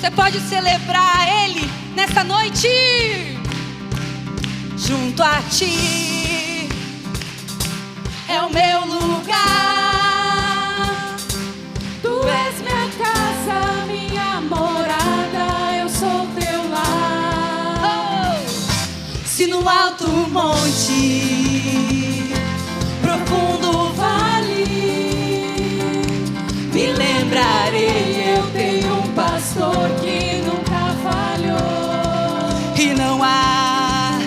Você pode celebrar Ele nessa noite. Junto a Ti é o meu lugar. Tu és minha casa, minha morada, eu sou teu lar. Se no alto monte, profundo vale, me lembrarei, eu tenho um pastor que nunca falhou. E não há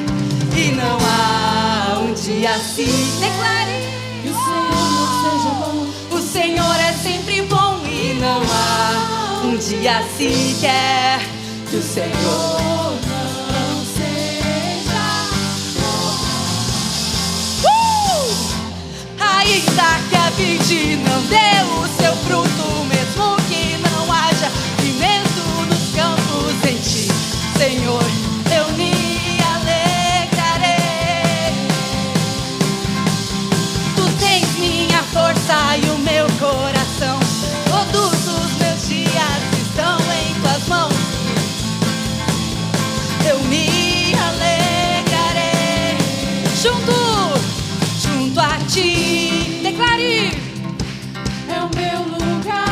um dia assim. Declare Que o Senhor não seja bom. o Senhor é sempre bom. E não há um dia sequer que o Senhor Não seja ainda que a vide não dê o seu fruto, mesmo que não haja alimento nos campos em Ti, Senhor, eu me alegrarei. Tu tens minha força e o meu coração, todos os meus dias estão em Tuas mãos. Eu me alegrarei junto a Ti. Declare: é o meu lugar.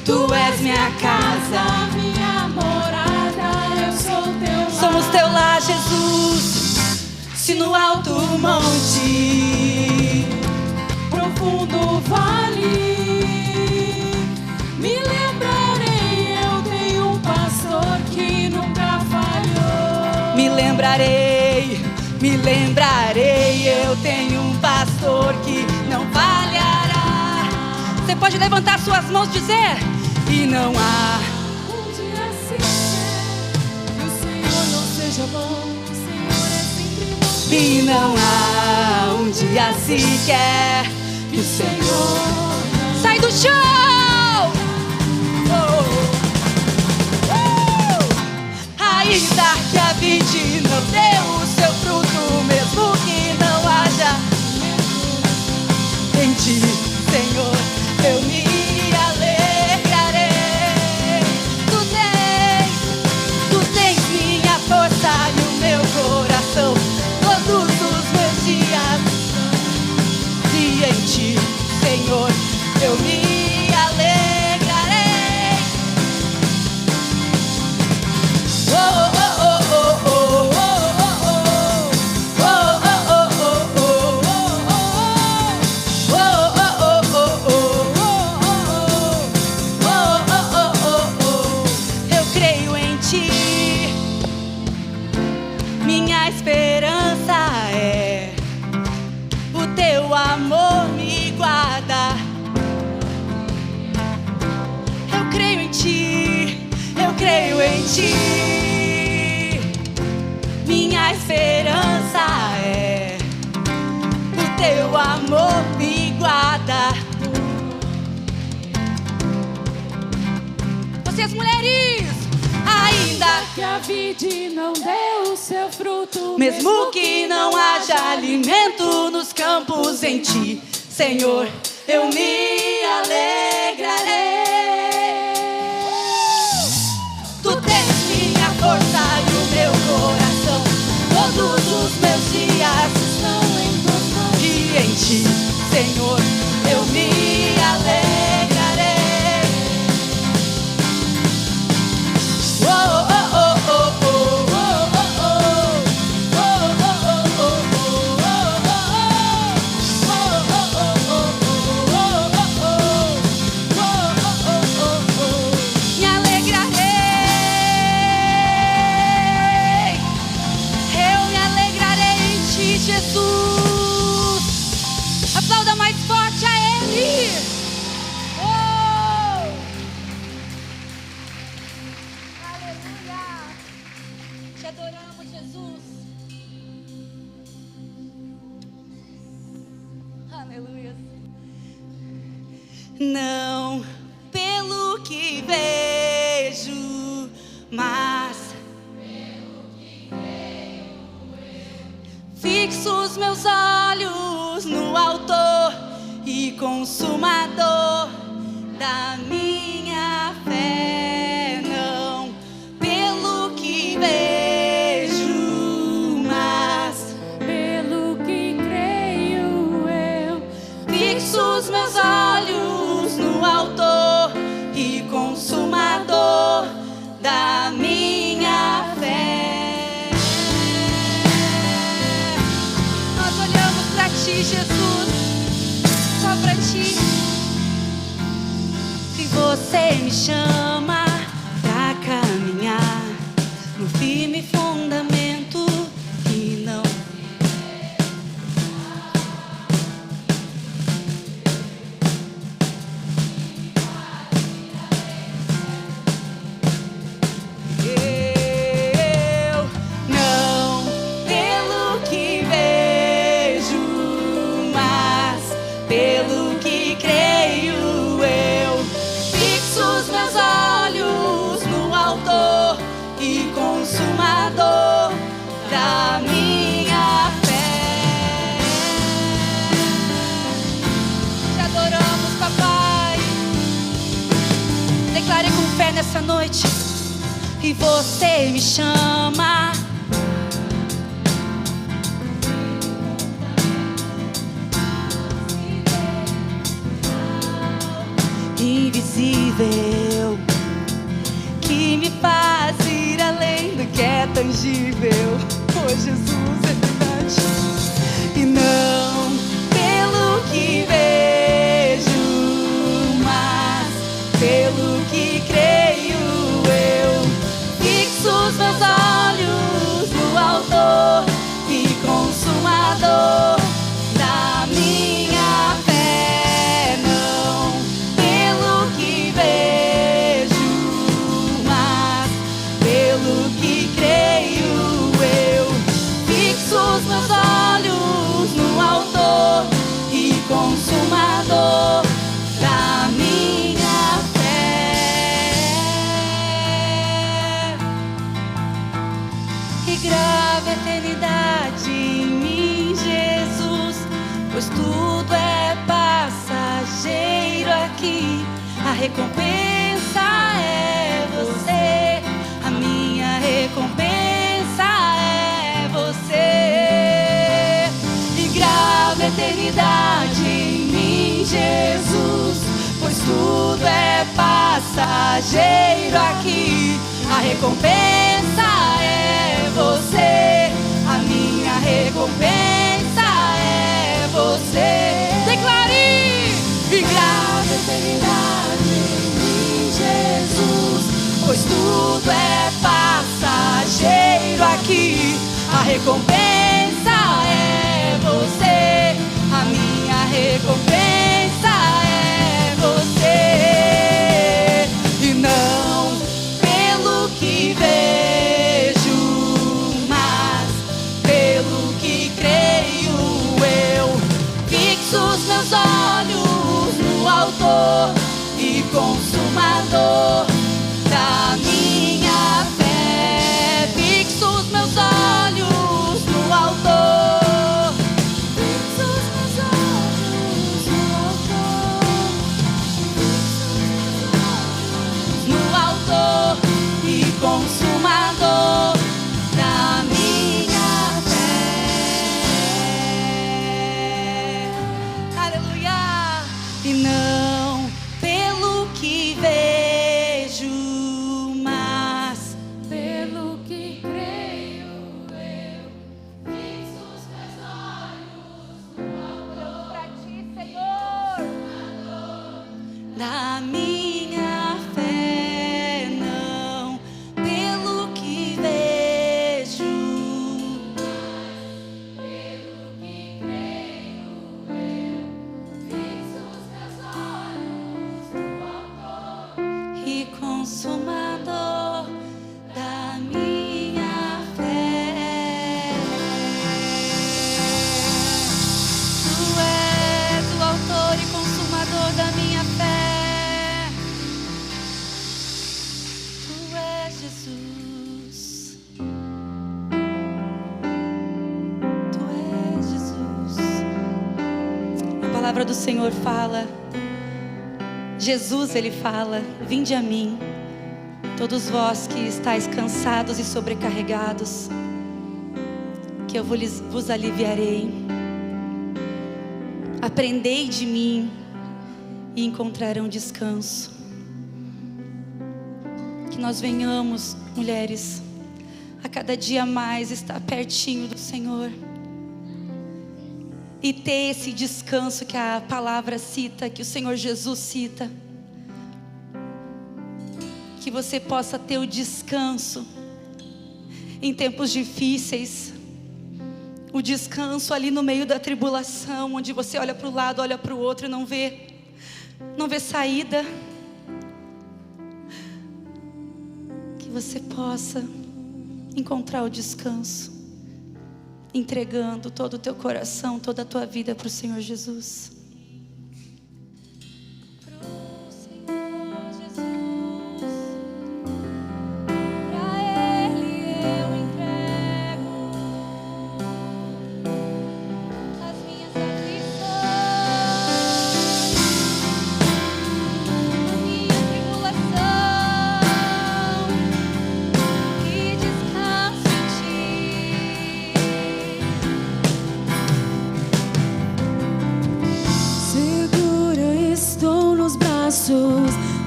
Tu és minha casa, Minha morada, eu sou teu lar. somos Teu lar, Jesus. Se no alto monte, Profundo vale, me lembrarei, eu tenho um pastor que nunca falhou. me lembrarei, eu tenho um pastor que não falhará. Você pode levantar suas mãos e dizer: e não há Um dia sequer que o Senhor não seja bom. O Senhor é sempre bom. e não há um dia sequer que o Senhor sai do chão. Ainda que a vide não dê o seu fruto, mesmo que não haja em Ti, Senhor, eu me alegrarei. Tu tens minha força e o meu coração, todos os meus dias, e em Ti, Senhor, eu me alegrarei. Oh, oh, oh, oh, oh, oh, oh, oh, eu creio em Ti, minha esperança é o Teu amor me guarda. Eu creio em Ti, eu creio em Ti, minha esperança é o Teu amor me guarda. Vocês mulheres, ainda Que a vide não dê o seu fruto, mesmo que não haja alimento nos campos em Ti, Senhor, eu me alegrarei. Tu tens minha força e o meu coração, todos os meus dias estão em Tuas mãos. e em Ti, Senhor, eu me alegrarei. Oh, oh, oh, oh, oh, oh, oh, me alegrarei. Eu me alegrarei em Ti, Jesus. Aplauda mais forte a Ele. Oh! Aleluia. Te adoramos, Jesus. Aleluia. Não pelo que vejo, mas fixo os meus olhos no Autor e Consumador da minha fé. você me chama pra caminhar no firme fundamento que não. Eu não pelo que vejo, mas pelo que creio. Eu fixo os meus olhos no autor e consumador da minha fé. Te adoramos, papai. Declare com fé nessa noite. E você me chama invisível, que me faz ir além do que é tangível. Oh, Jesus, é verdade. E não pelo que vejo, mas pelo que creio. Eu fixo os meus olhos no autor e consumador da minha fé. Não pelo que vejo, mas pelo que creio. Eu fixo os meus olhos no autor e consumador da minha fé. E grava a eternidade em mim, Jesus, pois tudo é passageiro aqui. A recompensa é você, a minha recompensa é você. E grava a eternidade em mim, Jesus, pois tudo é passageiro aqui. A recompensa é você, a minha recompensa é você. Declare! E grava a eternidade em mim, Jesus, pois tudo é passageiro aqui. A recompensa é você, a minha recompensa é você. E não pelo que vejo, mas pelo que creio. Eu fixo os meus olhos no autor e consumador da minha fé. Fixo os meus olhos no autor. Fixo os meus olhos no autor. No autor e consumador da minha fé. Aleluia! E não pelo que vejo, mas Pelo que creio, eu fixo os meus olhos no autor pra ti, Senhor, da minha fé. Não pelo que vejo, pelo que creio, eu fixo os meus olhos no autor e consumador da minha fé. Tu és o autor e consumador da minha fé. Tu és Jesus. Tu és Jesus. A palavra do Senhor fala. Jesus, ele fala: vinde a mim, todos vós que estáis cansados e sobrecarregados, que eu vos aliviarei. Aprendei de mim e encontrarão descanso. Que nós venhamos, mulheres, a cada dia mais estar pertinho do Senhor e ter esse descanso que a palavra cita, que o Senhor Jesus cita. que você possa ter o descanso em tempos difíceis, o descanso ali no meio da tribulação, onde você olha para o lado, olha para o outro e não vê saída. Que você possa encontrar o descanso, entregando todo o teu coração, toda a tua vida para o Senhor Jesus.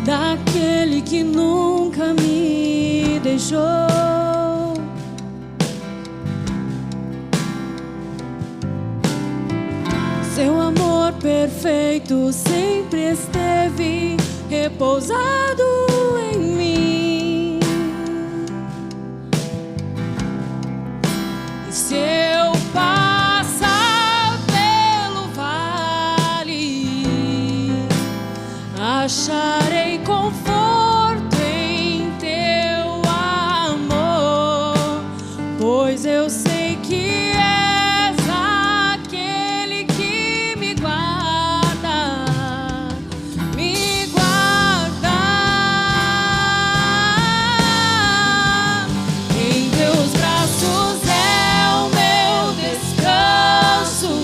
Daquele que nunca me deixou. Seu amor perfeito sempre esteve repousado em mim. E se eu passar pelo vale, acharei conforto em teu amor, pois eu sei que és aquele que me guarda, me guarda. Em teus braços é o meu descanso,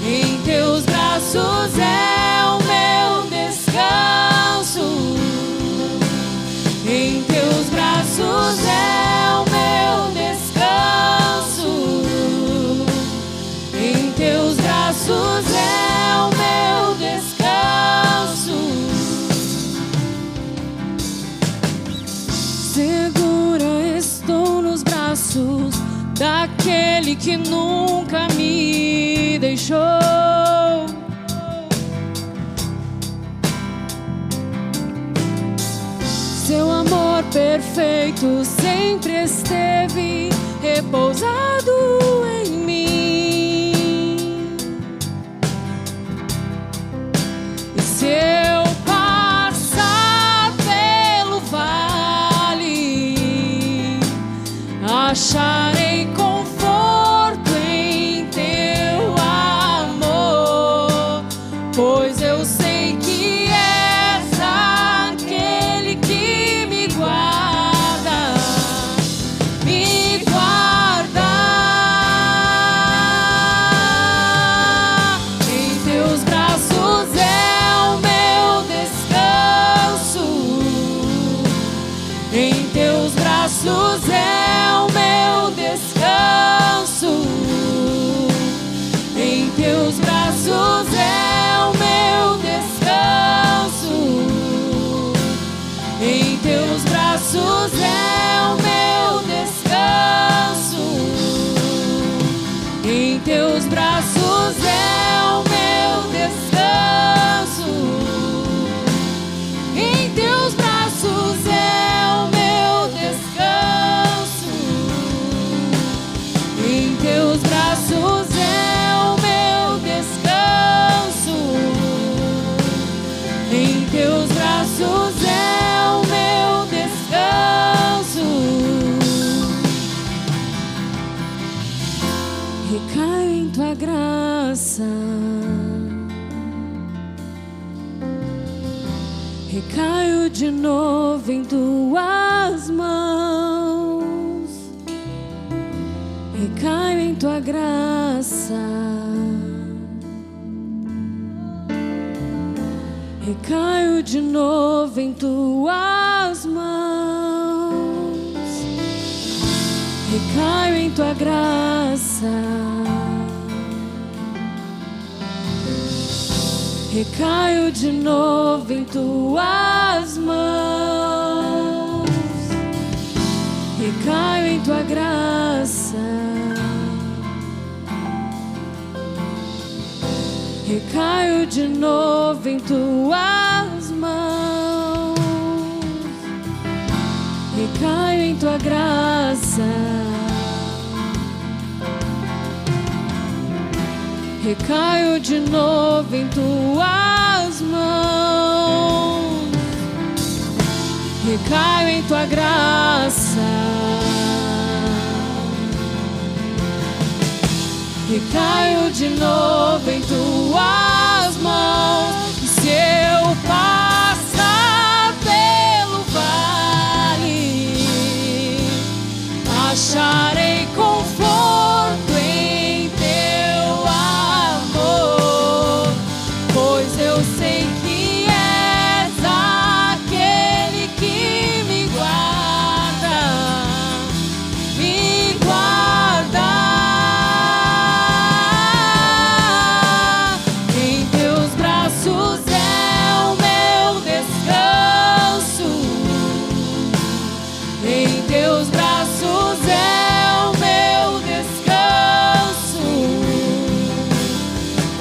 em teus braços é em teus braços é o meu descanso, em teus braços é o meu descanso. Segura estou nos braços daquele que nunca me deixou. Seu amor perfeito sempre esteve repousado em mim. E se eu passar pelo vale, acharei conforto em teu amor, pois eu sei que és aquele que me guarda, me guarda. Em teus braços é o meu descanso, em teus braços é o meu descanso, em teus braços é o meu descanso, em teus braços é o meu descanso, em teus braços é o meu descanso, em teus braços é o meu descanso, em teus braços é o meu descanso, em teus braços é o meu descanso. Recaio em tua graça, recaio de novo em tuas mãos, recaio em tua graça, recaio de novo em tuas mãos, recaio em tua graça, recaio de novo em tuas mãos, recaio em tua graça, recaio de novo em tuas mãos, em tua graça. Recaio de novo em tuas mãos. Recaio em tua graça. Recaio de novo em tuas mãos. E se eu passar pelo vale, acharei conforto em teu amor, pois eu sei que és aquele que me guarda, me guarda. Em teus braços é o meu descanso. Em teus braços é o meu descanso.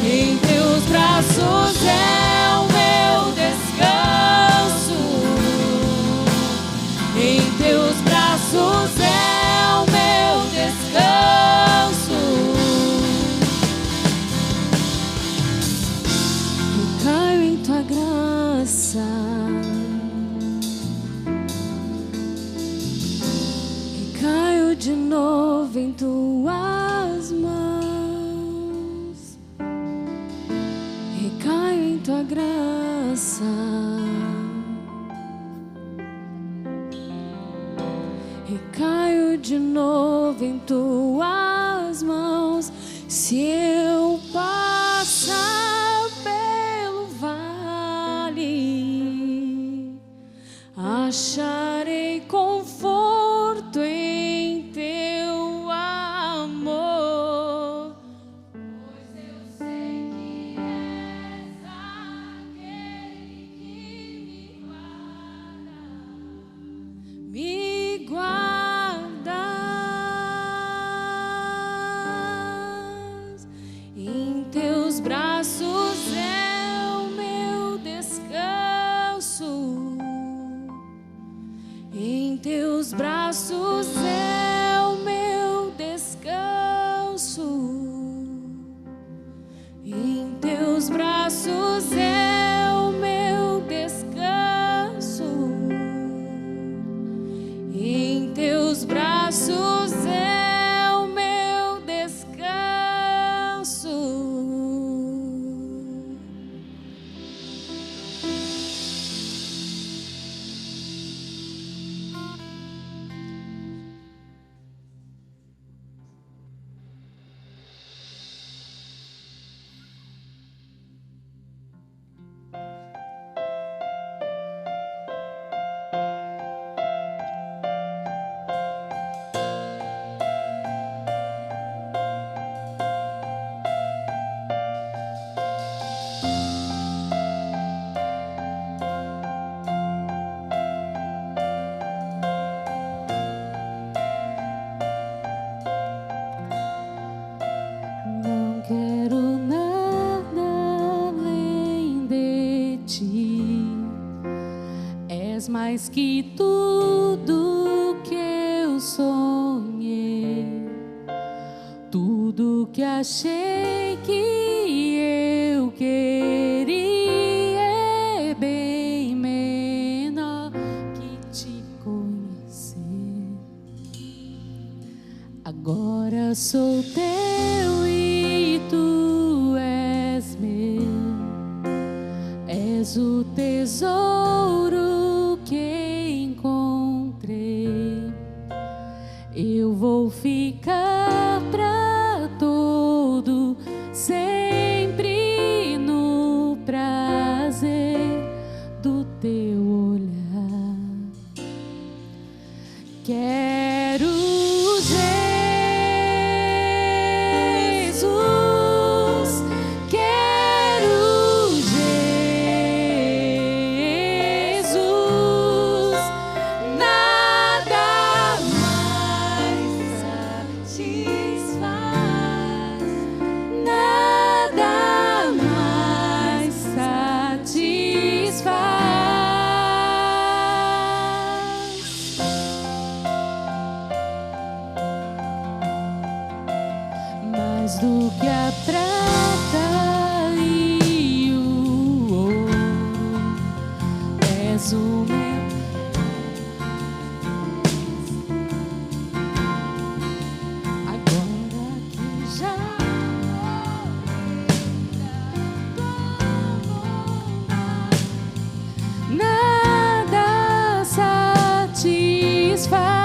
Em teus braços é o meu descanso. Em teus braços é o meu descanso. Eu caio em tua graça. Caio de novo em tuas mãos. Recaio em tua graça. Recaio de novo em tuas mãos. Se eu passar pelo vale, acharei conforto em teu amor, pois eu sei que és aquele que me guardas. Em teus braços é o meu descanso. Em teus braços é o meu descanso. Em teus braços é o meu descanso. Em teus braços é o meu descanso. Não quero nada além de ti. És mais que tudo que eu sonhei, tudo que achei que eu queria é bem menor que te conhecer. Agora sou teu e tu és meu. És o tesouro que encontrei. Eu vou ficar pra todo sempre no prazer do teu olhar. Quero Jesus, quero Jesus, nada mais a ti. do que a prata e o ouro. És o meu. Agora que já nada satisfaz.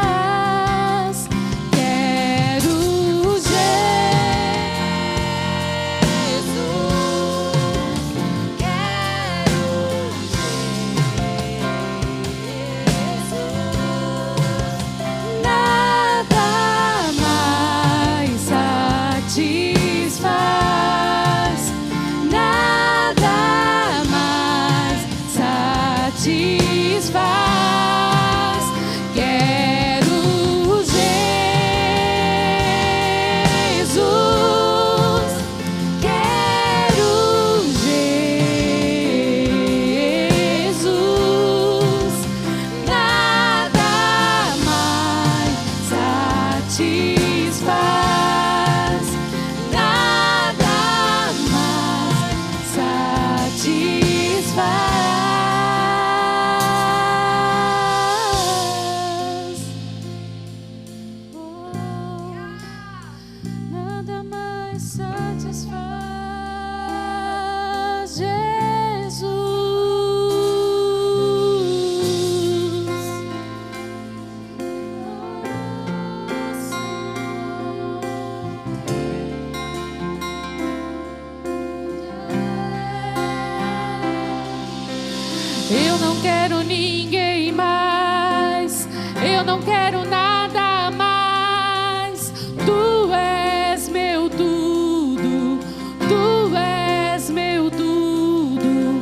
Eu não quero ninguém mais, eu não quero nada mais. Tu és meu tudo, tu és meu tudo.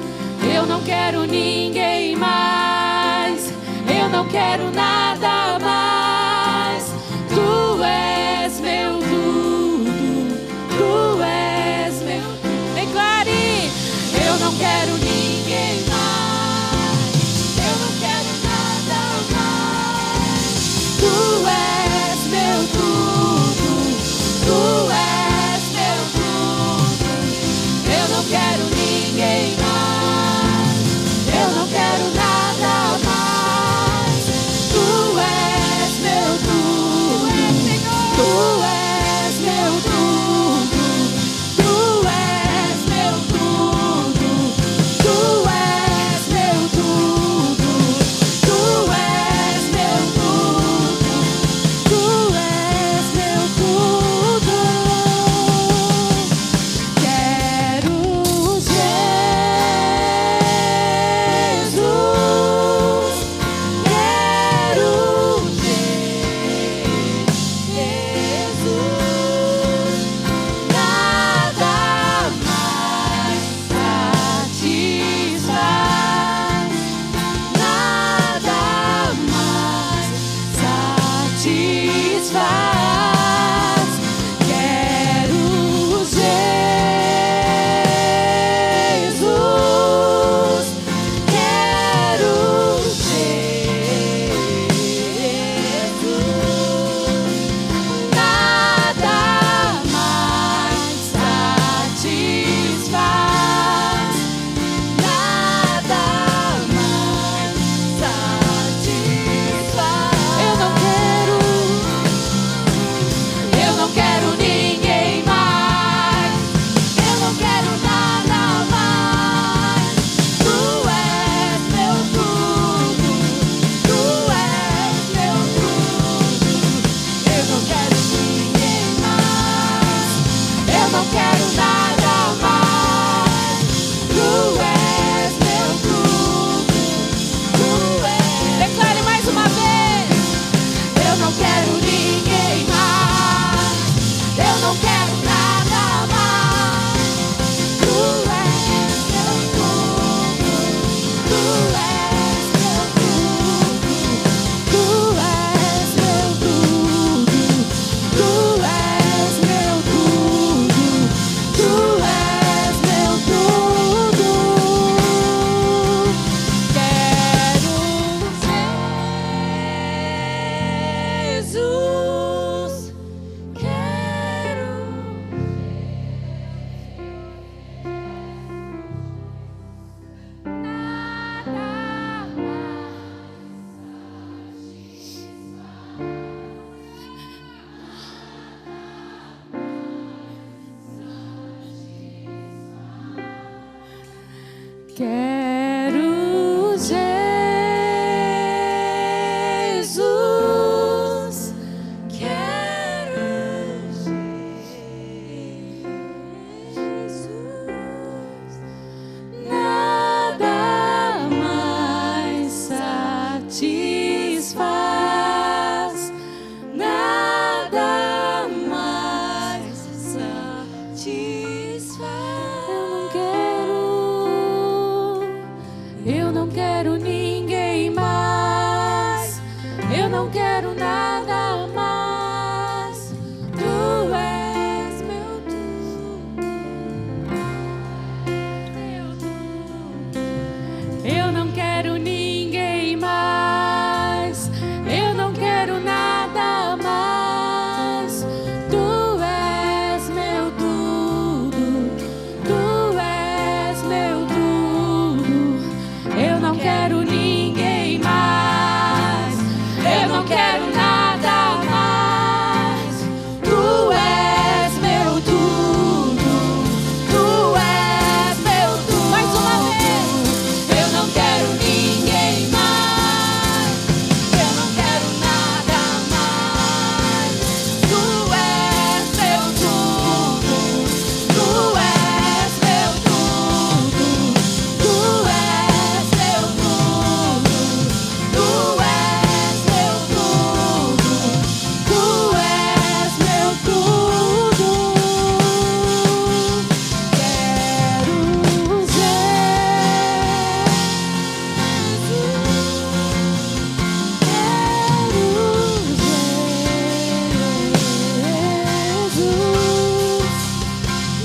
Eu não quero ninguém mais, eu não quero nada mais. Tu és meu tudo, tu és meu tudo. Declare, eu não quero ninguém mais. Quero ninguém mais, eu não quero nada mais. Tu és meu Jesus, quero Jesus, nada mais satisfaz, nada mais satisfaz. Eu não quero ninguém mais, eu não quero nada mais. Tu és meu tudo, eu não quero ninguém mais, eu não quero nada mais. Tu és meu tudo, tu és meu tudo. Eu não quero ninguém mais, eu não quero nada mais. Tu és meu tudo, tu és meu tudo. Mais uma vez. Eu não quero ninguém mais, eu não quero nada mais. Tu és meu tudo, tu és meu tudo, tu és meu tudo, tu és meu tudo, tu és meu tudo. Quero Jesus,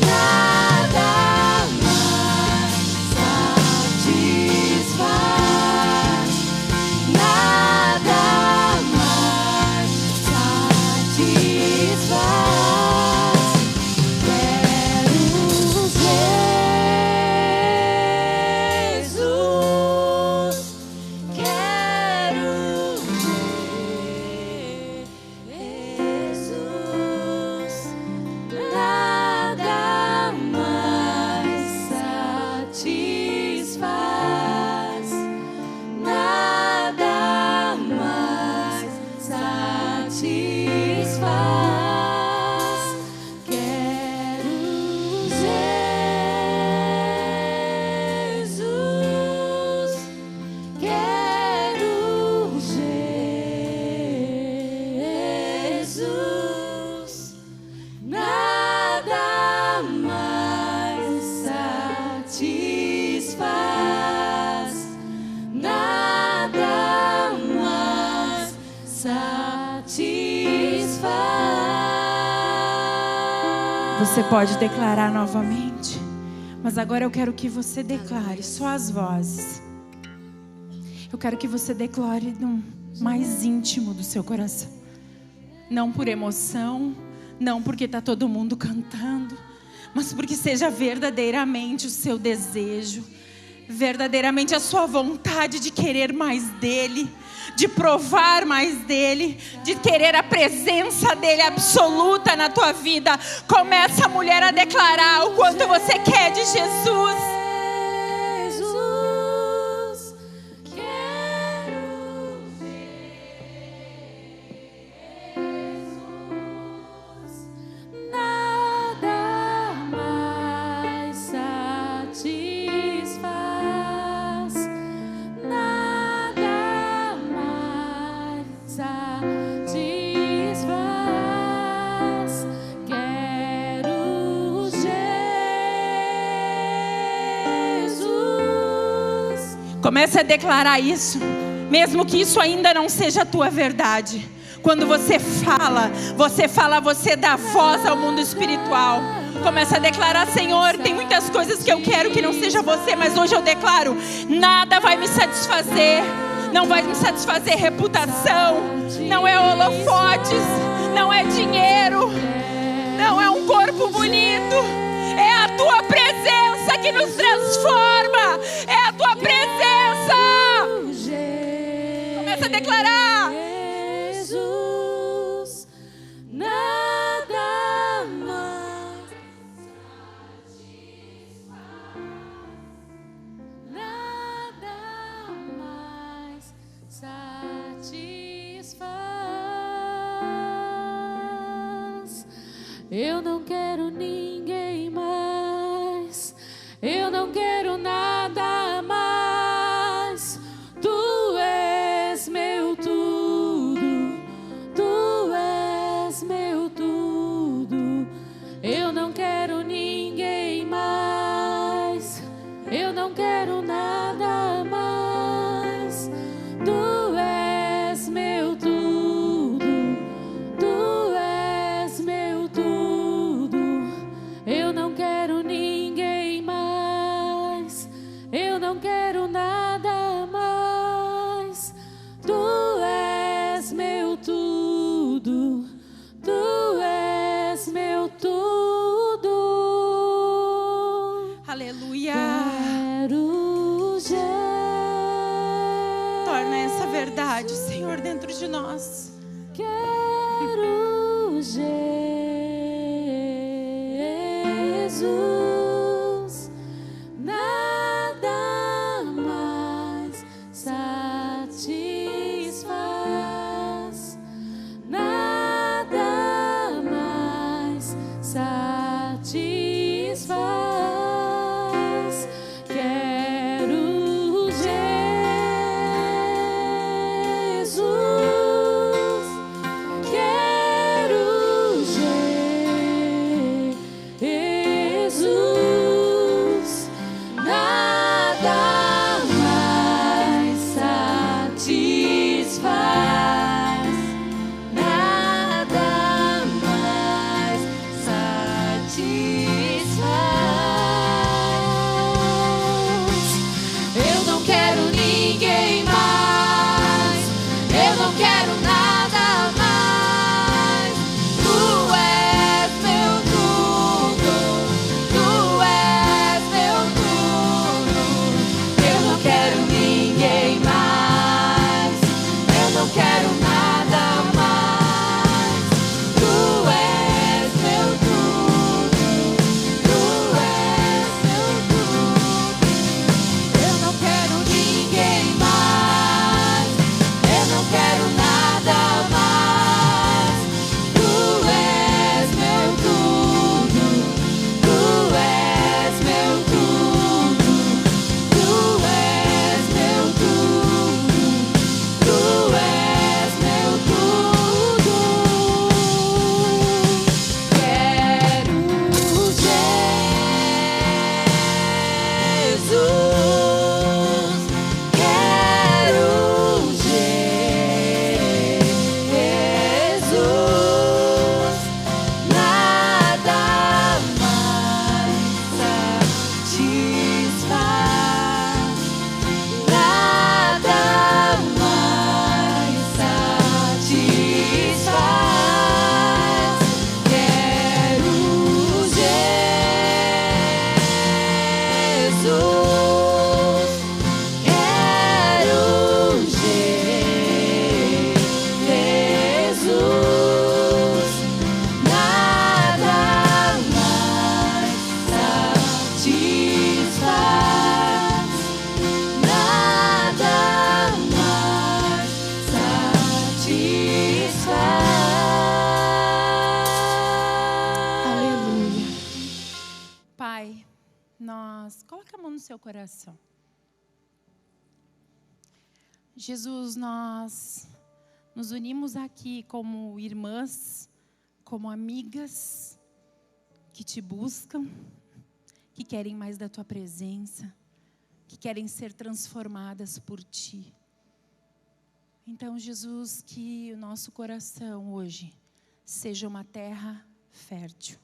nada mais satisfaz, nada mais satisfaz. Quero Jesus, quero Jesus, nada mais satisfaz, nada mais satisfaz. Quero Jesus, quero Jesus, nada mais satisfaz, nada mais satisfaz. Você pode declarar novamente, mas agora eu quero que você declare só as vozes. Eu quero que você declare no mais íntimo do seu coração. Não por emoção, não porque está todo mundo cantando, mas porque seja verdadeiramente o seu desejo, verdadeiramente a sua vontade de querer mais dele, de provar mais dele, de querer a presença dele absoluta na tua vida. Começa, mulher, a declarar o quanto você quer de Jesus. Jesus, quero Jesus, nada mais satisfaz, nada mais satisfaz. Quero Jesus. Comece a declarar isso, mesmo que isso ainda não seja a tua verdade. Quando você fala, você dá voz ao mundo espiritual. Começa a declarar: Senhor, tem muitas coisas que eu quero que não seja você, mas hoje eu declaro, nada vai me satisfazer. Não vai me satisfazer reputação, não é holofotes, não é dinheiro, não é um corpo bonito. É a tua presença que nos transforma. É a tua presença. Começa a declarar: Jesus, nada mais satisfaz, nada Eu não quero ninguém mais. Eu não quero nada mais. Tu és meu tudo. Tu és meu tudo. Eu não quero ninguém mais. Eu não quero nada mais. Tu és meu tudo. Tu és meu tudo. Eu não quero ninguém mais. Eu não quero nada mais. Tu és meu tudo. Tu és meu tudo. Aleluia. Quero Torna essa verdade, Senhor, dentro de nós. Quero Jesus, nada mais satisfaz, nada mais satisfaz. Quero Jesus, quero Jesus, nada mais satisfaz, nada mais satisfaz. Eu não quero ninguém mais. Eu não quero nada mais. Tu és meu tudo. Tu és meu tudo. Eu não quero ninguém mais. Eu não quero nada mais. Tu és meu tudo. Tu és meu tudo. Eu não quero ninguém mais. Eu não quero nada mais. Tu és meu tudo. Tu és meu tudo. Tu és meu tudo. Tu és meu tudo. Quero Jesus. Quero Jesus, nada mais satisfaz, nada mais satisfaz. Quero Jesus, quero Jesus, nada mais satisfaz, nada mais satisfaz. Aleluia. Pai, coloca a mão no seu coração. Jesus, nós nos unimos aqui como irmãs, como amigas que te buscam, que querem mais da tua presença, que querem ser transformadas por ti. Então, Jesus, que o nosso coração hoje seja uma terra fértil.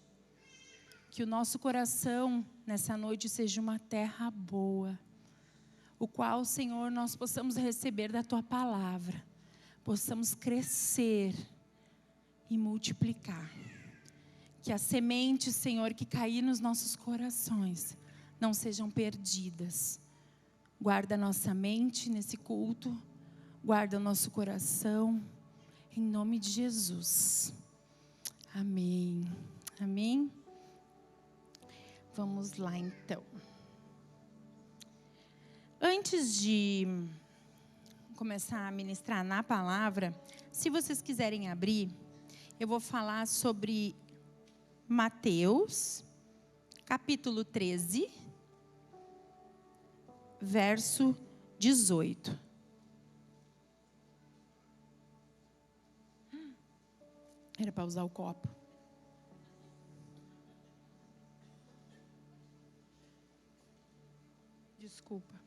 Que o nosso coração nessa noite seja uma terra boa, o qual, Senhor, nós possamos receber da tua palavra, possamos crescer e multiplicar. Que as sementes, Senhor, que cair nos nossos corações não sejam perdidas. Guarda a nossa mente nesse culto, guarda o nosso coração, em nome de Jesus. Amém. Amém. Vamos lá, então. Antes de começar a ministrar na palavra, se vocês quiserem abrir, eu vou falar sobre Mateus, capítulo 13, verso 18. Era para usar o copo. Desculpa.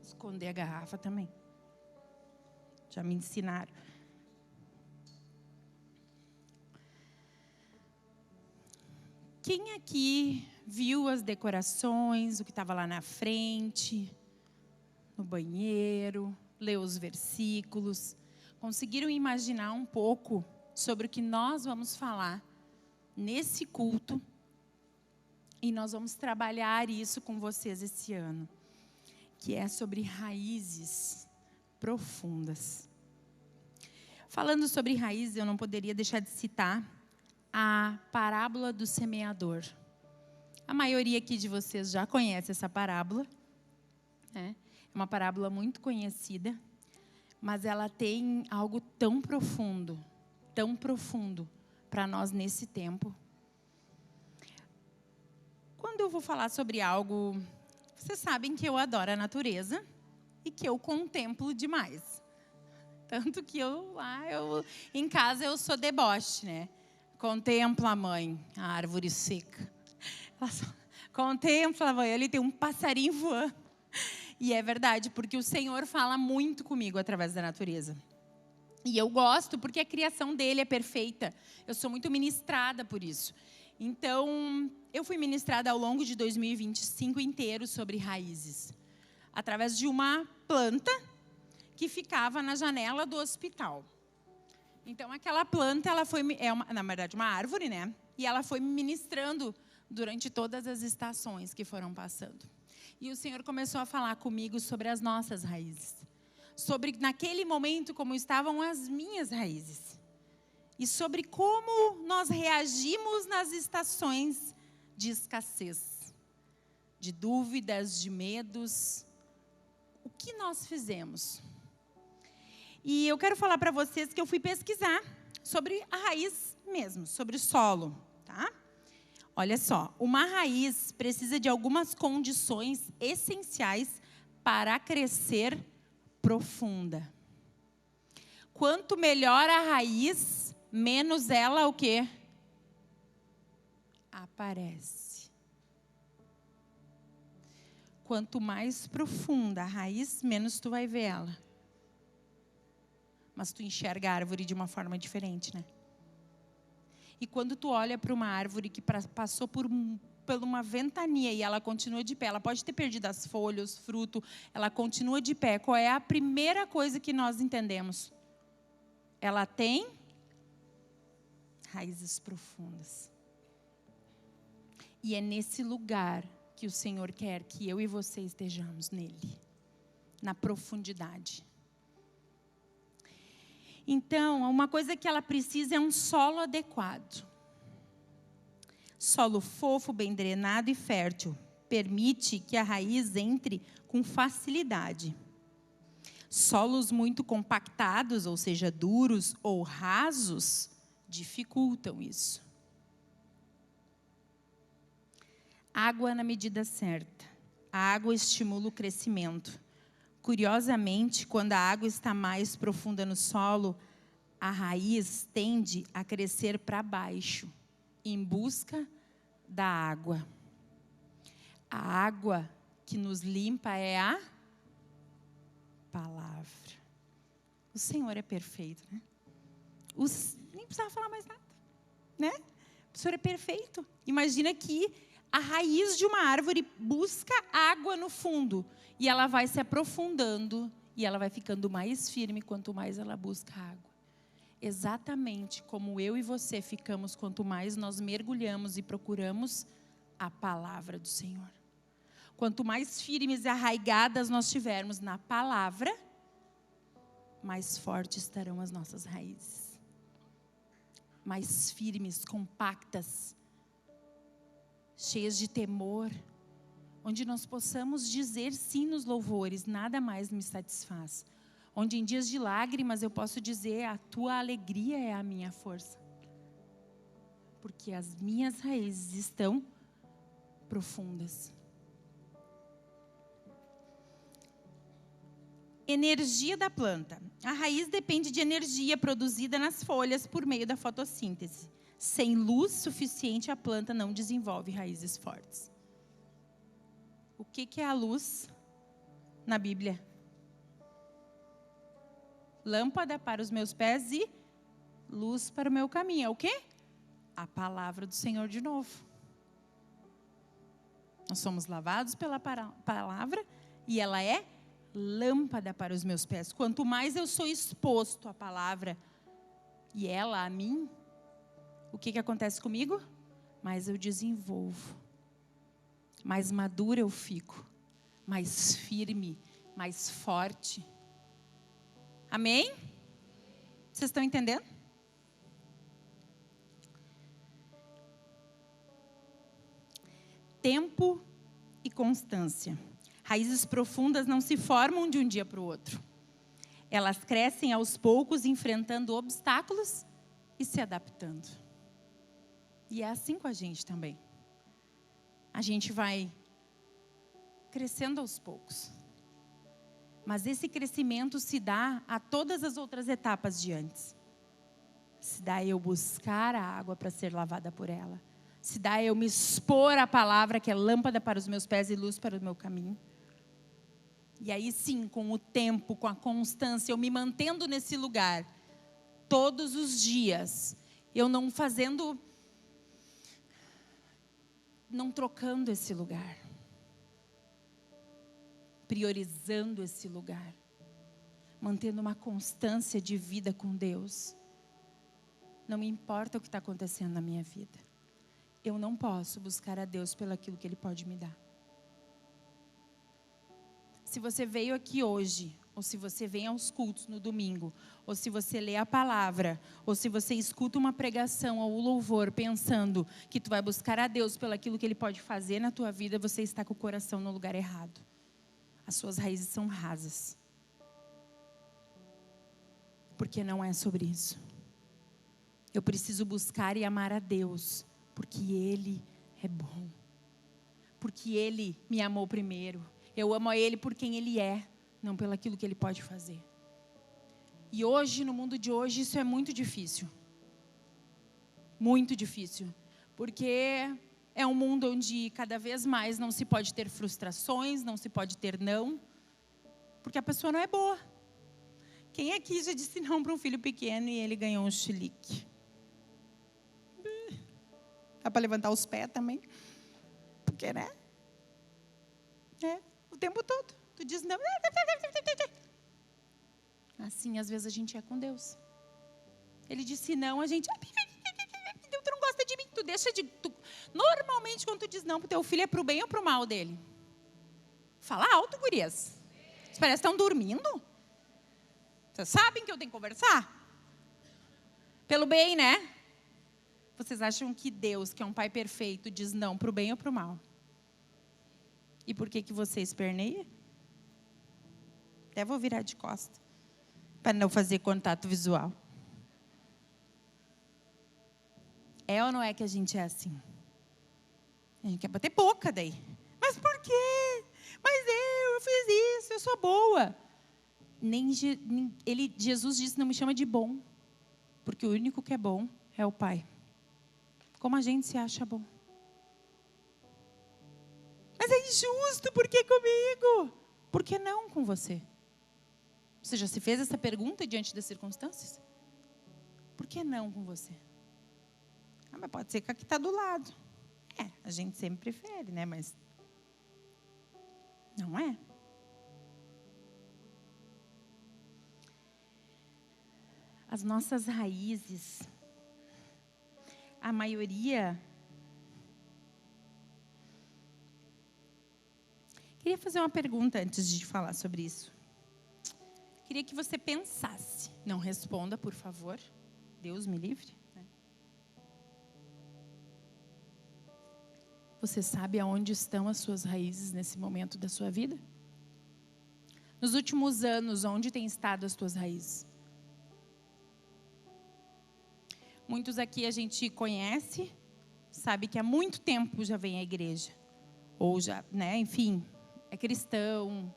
Esconder a garrafa também. Já me ensinaram. Quem aqui viu as decorações, o que estava lá na frente, no banheiro, leu os versículos, conseguiram imaginar um pouco sobre o que nós vamos falar nesse culto? E nós vamos trabalhar isso com vocês esse ano, que é sobre raízes profundas. Falando sobre raízes, eu não poderia deixar de citar a parábola do semeador. A maioria aqui de vocês já conhece essa parábola, né? É uma parábola muito conhecida, mas ela tem algo tão profundo para nós nesse tempo. Quando eu vou falar sobre algo, vocês sabem que eu adoro a natureza e que eu contemplo demais. Tanto que em casa eu sou deboche, né? Contempla a mãe, a árvore seca. Contempla a mãe, ali tem um passarinho voando. E é verdade, porque o Senhor fala muito comigo através da natureza. E eu gosto porque a criação dele é perfeita. Eu sou muito ministrada por isso. Então, eu fui ministrada ao longo de 2025 inteiro sobre raízes. Através de uma planta que ficava na janela do hospital. Então, aquela planta, na verdade, uma árvore, né? E ela foi me ministrando durante todas as estações que foram passando. E o Senhor começou a falar comigo sobre as nossas raízes. Sobre, naquele momento, como estavam as minhas raízes. E sobre como nós reagimos nas estações de escassez. De dúvidas, de medos. O que nós fizemos? E eu quero falar para vocês que eu fui pesquisar sobre a raiz mesmo, sobre o solo, tá? Olha só, uma raiz precisa de algumas condições essenciais para crescer profunda. Quanto melhor a raiz, menos ela o quê? Aparece. Quanto mais profunda a raiz, menos tu vai ver ela. Mas tu enxerga a árvore de uma forma diferente, né? E quando tu olha para uma árvore que passou por uma ventania e ela continua de pé, ela pode ter perdido as folhas, fruto, ela continua de pé. Qual é a primeira coisa que nós entendemos? Ela tem raízes profundas. E é nesse lugar que o Senhor quer que eu e você estejamos nele, na profundidade. Então, uma coisa que ela precisa é um solo adequado. Solo fofo, bem drenado e fértil. Permite que a raiz entre com facilidade. Solos muito compactados, ou seja, duros ou rasos, dificultam isso. Água na medida certa. A água estimula o crescimento. Curiosamente, quando a água está mais profunda no solo, a raiz tende a crescer para baixo, em busca da água. A água que nos limpa é a palavra. O Senhor é perfeito, né? Nem precisava falar mais nada, né? O Senhor é perfeito. Imagina que a raiz de uma árvore busca água no fundo. E ela vai se aprofundando. E ela vai ficando mais firme quanto mais ela busca água. Exatamente como eu e você ficamos quanto mais nós mergulhamos e procuramos a palavra do Senhor. Quanto mais firmes e arraigadas nós tivermos na palavra, mais fortes estarão as nossas raízes. Mais firmes, compactas, cheias de temor, onde nós possamos dizer sim nos louvores, nada mais me satisfaz. Onde em dias de lágrimas eu posso dizer, a tua alegria é a minha força. Porque as minhas raízes estão profundas. Energia da planta. A raiz depende de energia produzida nas folhas por meio da fotossíntese. Sem luz suficiente, a planta não desenvolve raízes fortes. O que é a luz na Bíblia? Lâmpada para os meus pés e luz para o meu caminho. É o quê? A palavra do Senhor de novo. Nós somos lavados pela palavra e ela é lâmpada para os meus pés. Quanto mais eu sou exposto à palavra e ela a mim, o que acontece comigo? Mais eu desenvolvo. Mais madura eu fico. Mais firme, mais forte. Amém? Vocês estão entendendo? Tempo e constância. Raízes profundas não se formam de um dia para o outro. Elas crescem aos poucos, enfrentando obstáculos e se adaptando. E é assim com a gente também. A gente vai crescendo aos poucos. Mas esse crescimento se dá a todas as outras etapas de antes. Se dá eu buscar a água para ser lavada por ela. Se dá eu me expor à palavra que é lâmpada para os meus pés e luz para o meu caminho. E aí sim, com o tempo, com a constância, eu me mantendo nesse lugar, todos os dias, eu não trocando esse lugar, priorizando esse lugar, mantendo uma constância de vida com Deus. Não me importa o que está acontecendo na minha vida. Eu não posso buscar a Deus pelo aquilo que Ele pode me dar. Se você veio aqui hoje, ou se você vem aos cultos no domingo, ou se você lê a palavra, ou se você escuta uma pregação ou louvor pensando que tu vai buscar a Deus pelo aquilo que Ele pode fazer na tua vida, você está com o coração no lugar errado. As suas raízes são rasas. Porque não é sobre isso. Eu preciso buscar e amar a Deus, porque Ele é bom. Porque Ele me amou primeiro. Eu amo a Ele por quem Ele é, não pelo aquilo que Ele pode fazer. E hoje, no mundo de hoje, isso é muito difícil. Muito difícil. Porque é um mundo onde cada vez mais não se pode ter frustrações, não se pode ter não. Porque a pessoa não é boa. Quem aqui já disse não para um filho pequeno e ele ganhou um chilique? Dá para levantar os pés também? Porque, né? O tempo todo. Tu diz não. Assim, às vezes, a gente é com Deus. Ele disse não, a gente... Tu não gosta de mim. Tu deixa de... Normalmente, quando tu diz não pro teu filho, é pro bem ou pro mal dele? Fala alto, gurias. Vocês parecem que estão dormindo. Vocês sabem que eu tenho que conversar? Pelo bem, né? Vocês acham que Deus, que é um pai perfeito, diz não pro bem ou pro mal? E por que você esperneia? Até vou virar de costas, para não fazer contato visual. É ou não é que a gente é assim? A gente quer bater boca daí. Mas por quê? Mas eu fiz isso, eu sou boa. Jesus disse, não me chama de bom, porque o único que é bom é o Pai. Como a gente se acha bom? Mas é injusto, por que comigo? Por que não com você? Você já se fez essa pergunta diante das circunstâncias? Por que não com você? Mas pode ser que aqui está do lado. A gente sempre prefere, né? Mas não é. As nossas raízes, a maioria... Queria fazer uma pergunta antes de falar sobre isso. Queria que você pensasse. Não responda, por favor. Deus me livre. Você sabe aonde estão as suas raízes nesse momento da sua vida? Nos últimos anos, onde têm estado as tuas raízes? Muitos aqui a gente conhece, sabe que há muito tempo já vem à igreja. Ou já, enfim, é cristão.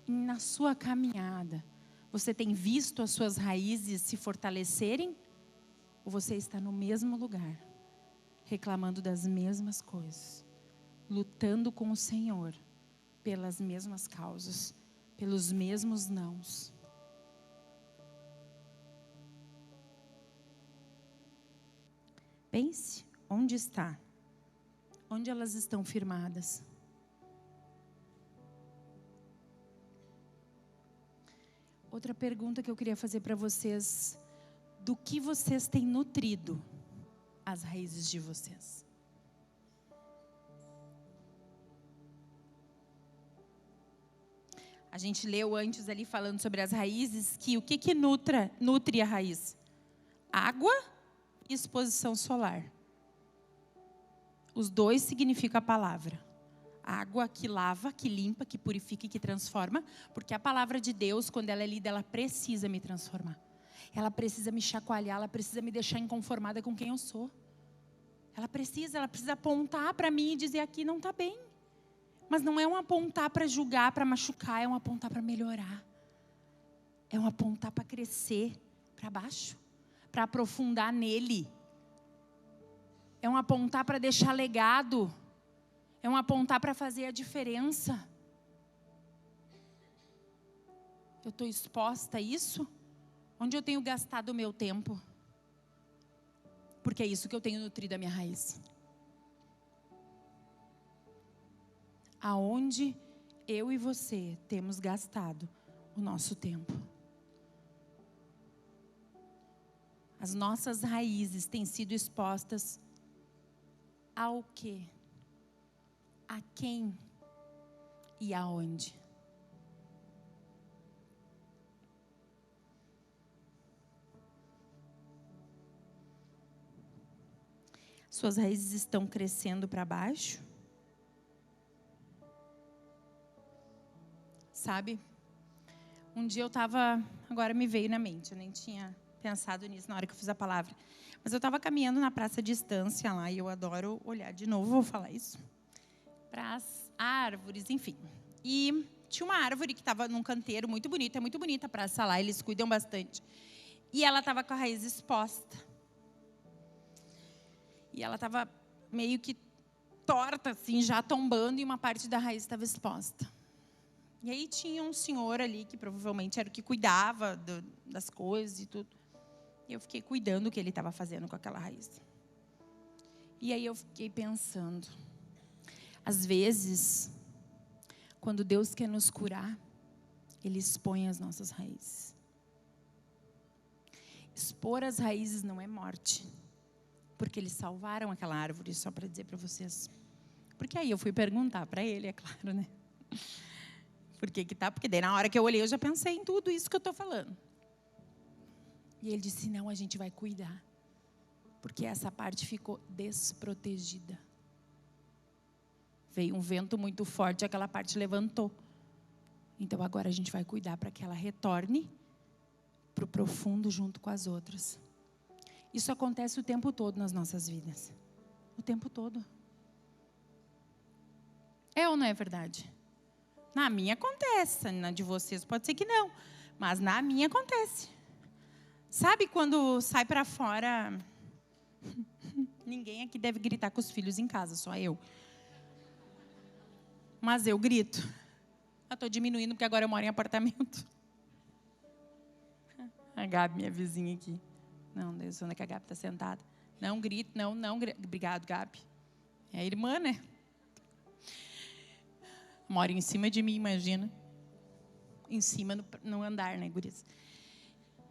E na sua caminhada, você tem visto as suas raízes se fortalecerem? Ou você está no mesmo lugar, reclamando das mesmas coisas, lutando com o Senhor pelas mesmas causas, pelos mesmos nãos? Pense, onde está? Onde elas estão firmadas? Outra pergunta que eu queria fazer para vocês: do que vocês têm nutrido as raízes de vocês? A gente leu antes ali falando sobre as raízes, que o que nutre a raiz? Água e exposição solar. Os dois significam a palavra. Água que lava, que limpa, que purifica e que transforma. Porque a palavra de Deus, quando ela é lida, ela precisa me transformar. Ela precisa me chacoalhar, ela precisa me deixar inconformada com quem eu sou. Ela precisa apontar para mim e dizer: aqui não está bem. Mas não é um apontar para julgar, para machucar, é um apontar para melhorar. É um apontar para crescer para baixo, para aprofundar nele. É um apontar para deixar legado. É um apontar para fazer a diferença. Eu estou exposta a isso? Onde eu tenho gastado o meu tempo? Porque é isso que eu tenho nutrido a minha raiz. Aonde eu e você temos gastado o nosso tempo? As nossas raízes têm sido expostas ao quê? A quem e aonde? Suas raízes estão crescendo para baixo? Sabe? Um dia eu estava, agora me veio na mente, eu nem tinha pensado nisso na hora que eu fiz a palavra. Mas eu estava caminhando na praça de Estância lá, e eu adoro olhar de novo, vou falar isso. Para as árvores, enfim. E tinha uma árvore que estava num canteiro muito bonita a praça lá, eles cuidam bastante. E ela estava com a raiz exposta. E ela estava meio que torta, assim, já tombando, e uma parte da raiz estava exposta. E aí tinha um senhor ali, que provavelmente era o que cuidava das coisas e tudo. E eu fiquei cuidando do que ele estava fazendo com aquela raiz. E aí eu fiquei pensando, às vezes, quando Deus quer nos curar, Ele expõe as nossas raízes. Expor as raízes não é morte, porque eles salvaram aquela árvore, só para dizer para vocês. Porque aí eu fui perguntar para ele, é claro, né? Por que tá? Porque daí na hora que eu olhei, eu já pensei em tudo isso que eu estou falando. E ele disse: não, a gente vai cuidar, porque essa parte ficou desprotegida. Veio um vento muito forte, aquela parte levantou. Então agora a gente vai cuidar para que ela retorne para o profundo junto com as outras. Isso acontece o tempo todo nas nossas vidas. O tempo todo. É ou não é verdade? Na minha acontece, na de vocês pode ser que não, mas na minha acontece. Sabe quando sai para fora? Ninguém aqui deve gritar com os filhos em casa, só eu. Mas eu grito. Eu estou diminuindo porque agora eu moro em apartamento. A Gabi, minha vizinha aqui. Não, Deus, onde é que a Gabi está sentada? Não grito, não. Obrigado, Gabi. É a irmã, né? Mora em cima de mim, imagina. Em cima, no andar, né, gurias?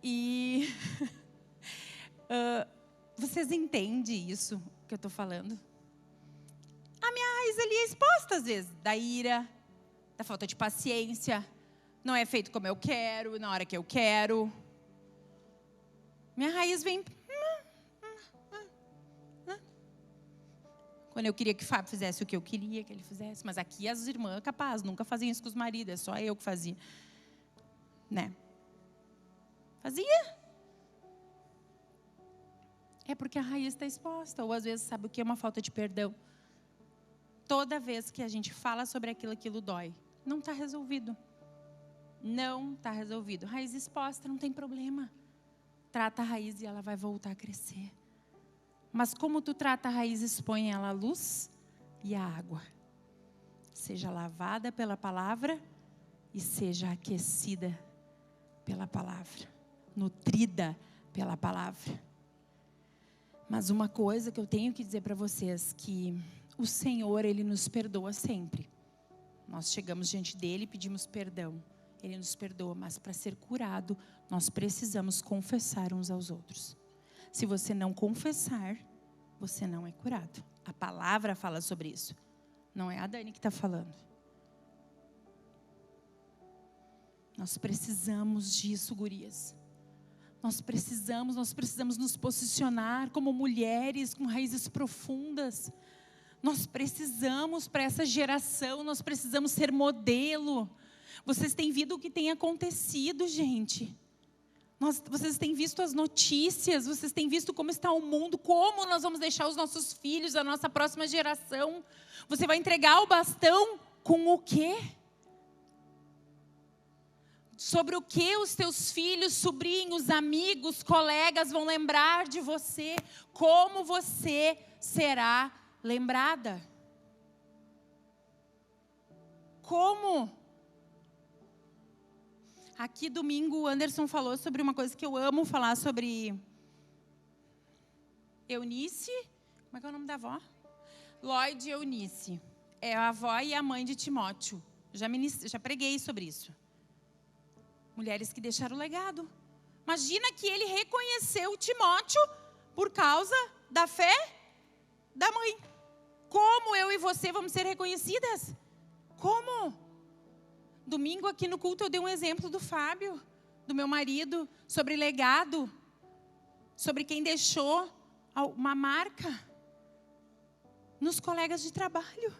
E vocês entendem isso que eu estou falando? A minha raiz ali é exposta às vezes, da ira, da falta de paciência, não é feito como eu quero, na hora que eu quero. Minha raiz vem... Quando eu queria que o Fábio fizesse o que eu queria que ele fizesse. Mas aqui as irmãs, capaz, nunca faziam isso com os maridos. É só eu que fazia. Né? Fazia. É porque a raiz está exposta. Ou às vezes, sabe o que é uma falta de perdão? Toda vez que a gente fala sobre aquilo, aquilo dói. Não está resolvido. Não está resolvido. Raiz exposta, não tem problema. Trata a raiz e ela vai voltar a crescer. Mas como tu trata a raiz, expõe ela à luz e à água. Seja lavada pela palavra e seja aquecida pela palavra. Nutrida pela palavra. Mas uma coisa que eu tenho que dizer para vocês, que o Senhor, Ele nos perdoa sempre. Nós chegamos diante dEle e pedimos perdão. Ele nos perdoa, mas para ser curado, nós precisamos confessar uns aos outros. Se você não confessar, você não é curado. A palavra fala sobre isso. Não é a Dani que está falando. Nós precisamos disso, gurias. Nós precisamos nos posicionar como mulheres com raízes profundas. Nós precisamos, para essa geração, nós precisamos ser modelo. Vocês têm visto o que tem acontecido, gente. Vocês têm visto as notícias, vocês têm visto como está o mundo, como nós vamos deixar os nossos filhos, a nossa próxima geração. Você vai entregar o bastão com o quê? Sobre o que os teus filhos, sobrinhos, amigos, colegas vão lembrar de você? Como você será lembrada? Como? Aqui domingo o Anderson falou sobre uma coisa que eu amo falar sobre Eunice. Como é que é o nome da avó? Lloyd e Eunice. É a avó e a mãe de Timóteo. Já preguei sobre isso. Mulheres que deixaram o legado. Imagina que ele reconheceu Timóteo por causa da fé da mãe. Como eu e você vamos ser reconhecidas? Como? Domingo aqui no culto eu dei um exemplo do Fábio, do meu marido, sobre legado, sobre quem deixou uma marca nos colegas de trabalho,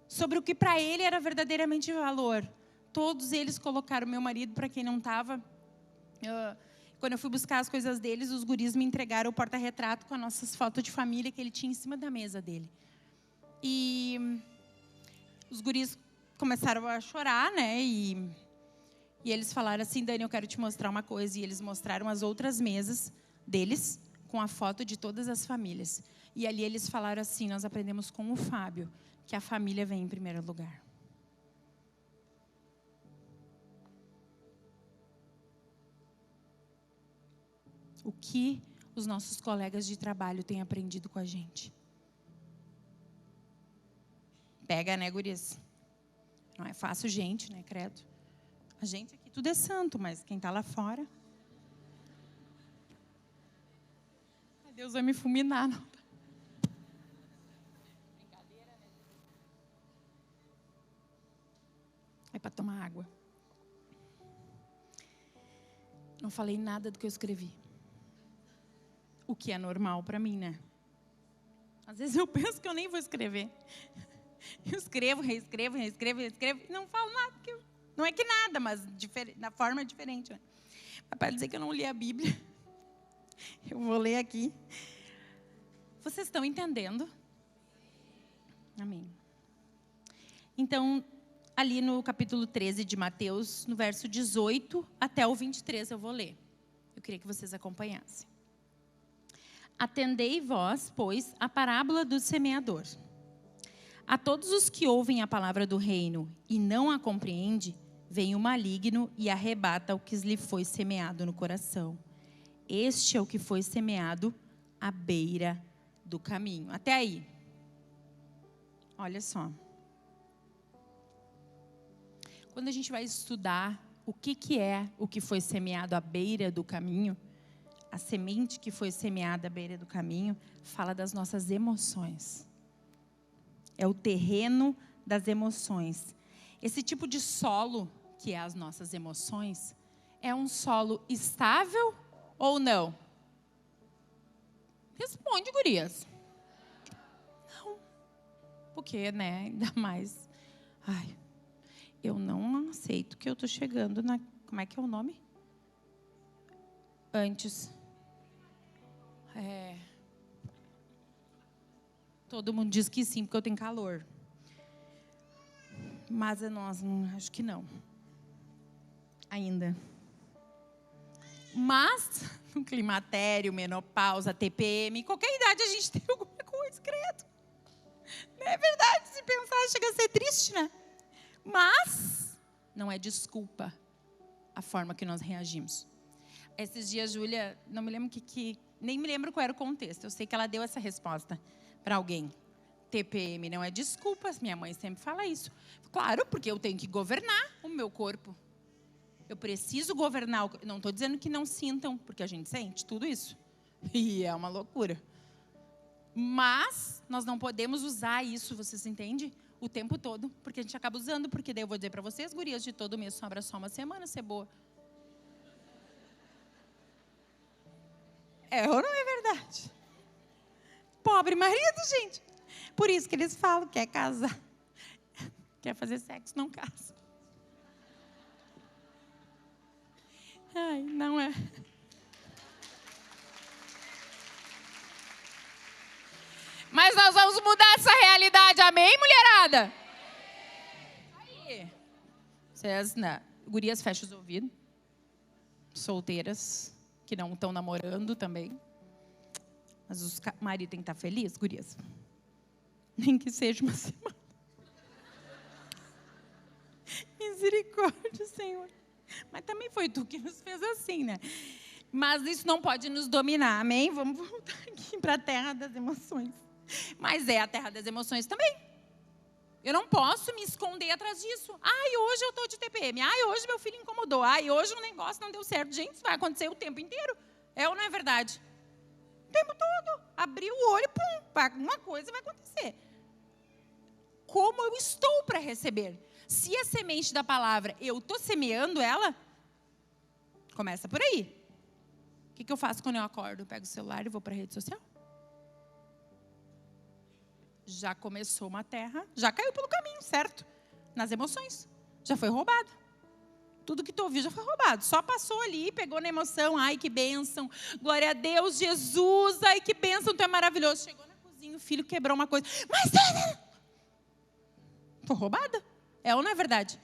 sobre o que para ele era verdadeiramente valor. Todos eles colocaram meu marido, para quem não estava, quando eu fui buscar as coisas deles, os guris me entregaram o porta-retrato com as nossas fotos de família que ele tinha em cima da mesa dele. E os guris começaram a chorar, né? E eles falaram assim: Dani, eu quero te mostrar uma coisa. E eles mostraram as outras mesas deles com a foto de todas as famílias. E ali eles falaram assim: nós aprendemos com o Fábio que a família vem em primeiro lugar. O que os nossos colegas de trabalho têm aprendido com a gente? Pega, né, gurias? Não é fácil, gente, né, credo? A gente aqui tudo é santo, mas quem está lá fora... Deus vai me fulminar. Não. Brincadeira, né? É para tomar água. Não falei nada do que eu escrevi. O que é normal para mim, né? Às vezes eu penso que eu nem vou escrever. Eu escrevo, reescrevo e não falo nada. Não é que nada, mas da forma diferente. Né? Para dizer que eu não li a Bíblia, eu vou ler aqui. Vocês estão entendendo? Amém. Então, ali no capítulo 13 de Mateus, no verso 18 até o 23, eu vou ler. Eu queria que vocês acompanhassem. Atendei vós, pois, a parábola do semeador. A todos os que ouvem a palavra do reino e não a compreendem, vem o maligno e arrebata o que lhe foi semeado no coração. Este é o que foi semeado à beira do caminho. Até aí. Olha só. Quando a gente vai estudar o que é o que foi semeado à beira do caminho, a semente que foi semeada à beira do caminho, fala das nossas emoções. É o terreno das emoções. Esse tipo de solo, que é as nossas emoções, é um solo estável ou não? Responde, gurias. porque, né, ainda mais. Ai, eu não aceito que eu tô chegando na... Como é que é o nome? Antes. Todo mundo diz que sim, porque eu tenho calor. Mas nós acho que não. Ainda. Mas, no climatério, menopausa, TPM, qualquer idade a gente tem alguma coisa, credo. Não é verdade, se pensar, chega a ser triste, né? Mas, não é desculpa a forma que nós reagimos. Esses dias, Júlia, não me lembro nem me lembro qual era o contexto. Eu sei que ela deu essa resposta para alguém. TPM não é desculpa, minha mãe sempre fala isso. Claro, porque eu tenho que governar o meu corpo. Eu preciso governar. Não estou dizendo que não sintam, porque a gente sente tudo isso. E é uma loucura. Mas nós não podemos usar isso, vocês entendem? O tempo todo, porque a gente acaba usando. Porque daí eu vou dizer para vocês, gurias, de todo mês sobra só uma semana, ser boa. É ou não é verdade? Pobre marido, gente. Por isso que eles falam, quer casar. Quer fazer sexo, não casa. Ai, não é. Mas nós vamos mudar essa realidade, amém, mulherada? Aí. Vocês, né? Gurias, fecham os ouvidos. Solteiras, que não estão namorando também. Mas os maridos têm que estar felizes, gurias. Nem que seja uma semana. Misericórdia, Senhor. Mas também foi tu que nos fez assim, né? Mas isso não pode nos dominar, amém? Vamos voltar aqui para a terra das emoções. Mas é a terra das emoções também. Eu não posso me esconder atrás disso. Ai, hoje eu estou de TPM. Ai, hoje meu filho incomodou. Ai, hoje o negócio não deu certo. Gente, isso vai acontecer o tempo inteiro. É ou não é verdade? O tempo todo. Abrir o olho, pum, alguma coisa vai acontecer. Como eu estou para receber? Se a semente da palavra, eu estou semeando ela, começa por aí. O que eu faço quando eu acordo? Eu pego o celular e vou para a rede social? Já começou uma terra, já caiu pelo caminho, certo? Nas emoções. Já foi roubado. Tudo que tu ouviu já foi roubado. Só passou ali, pegou na emoção. Ai, que bênção. Glória a Deus, Jesus. Ai, que bênção, tu é maravilhoso. Chegou na cozinha, o filho quebrou uma coisa. Mas... Foi roubada. É ou não é verdade?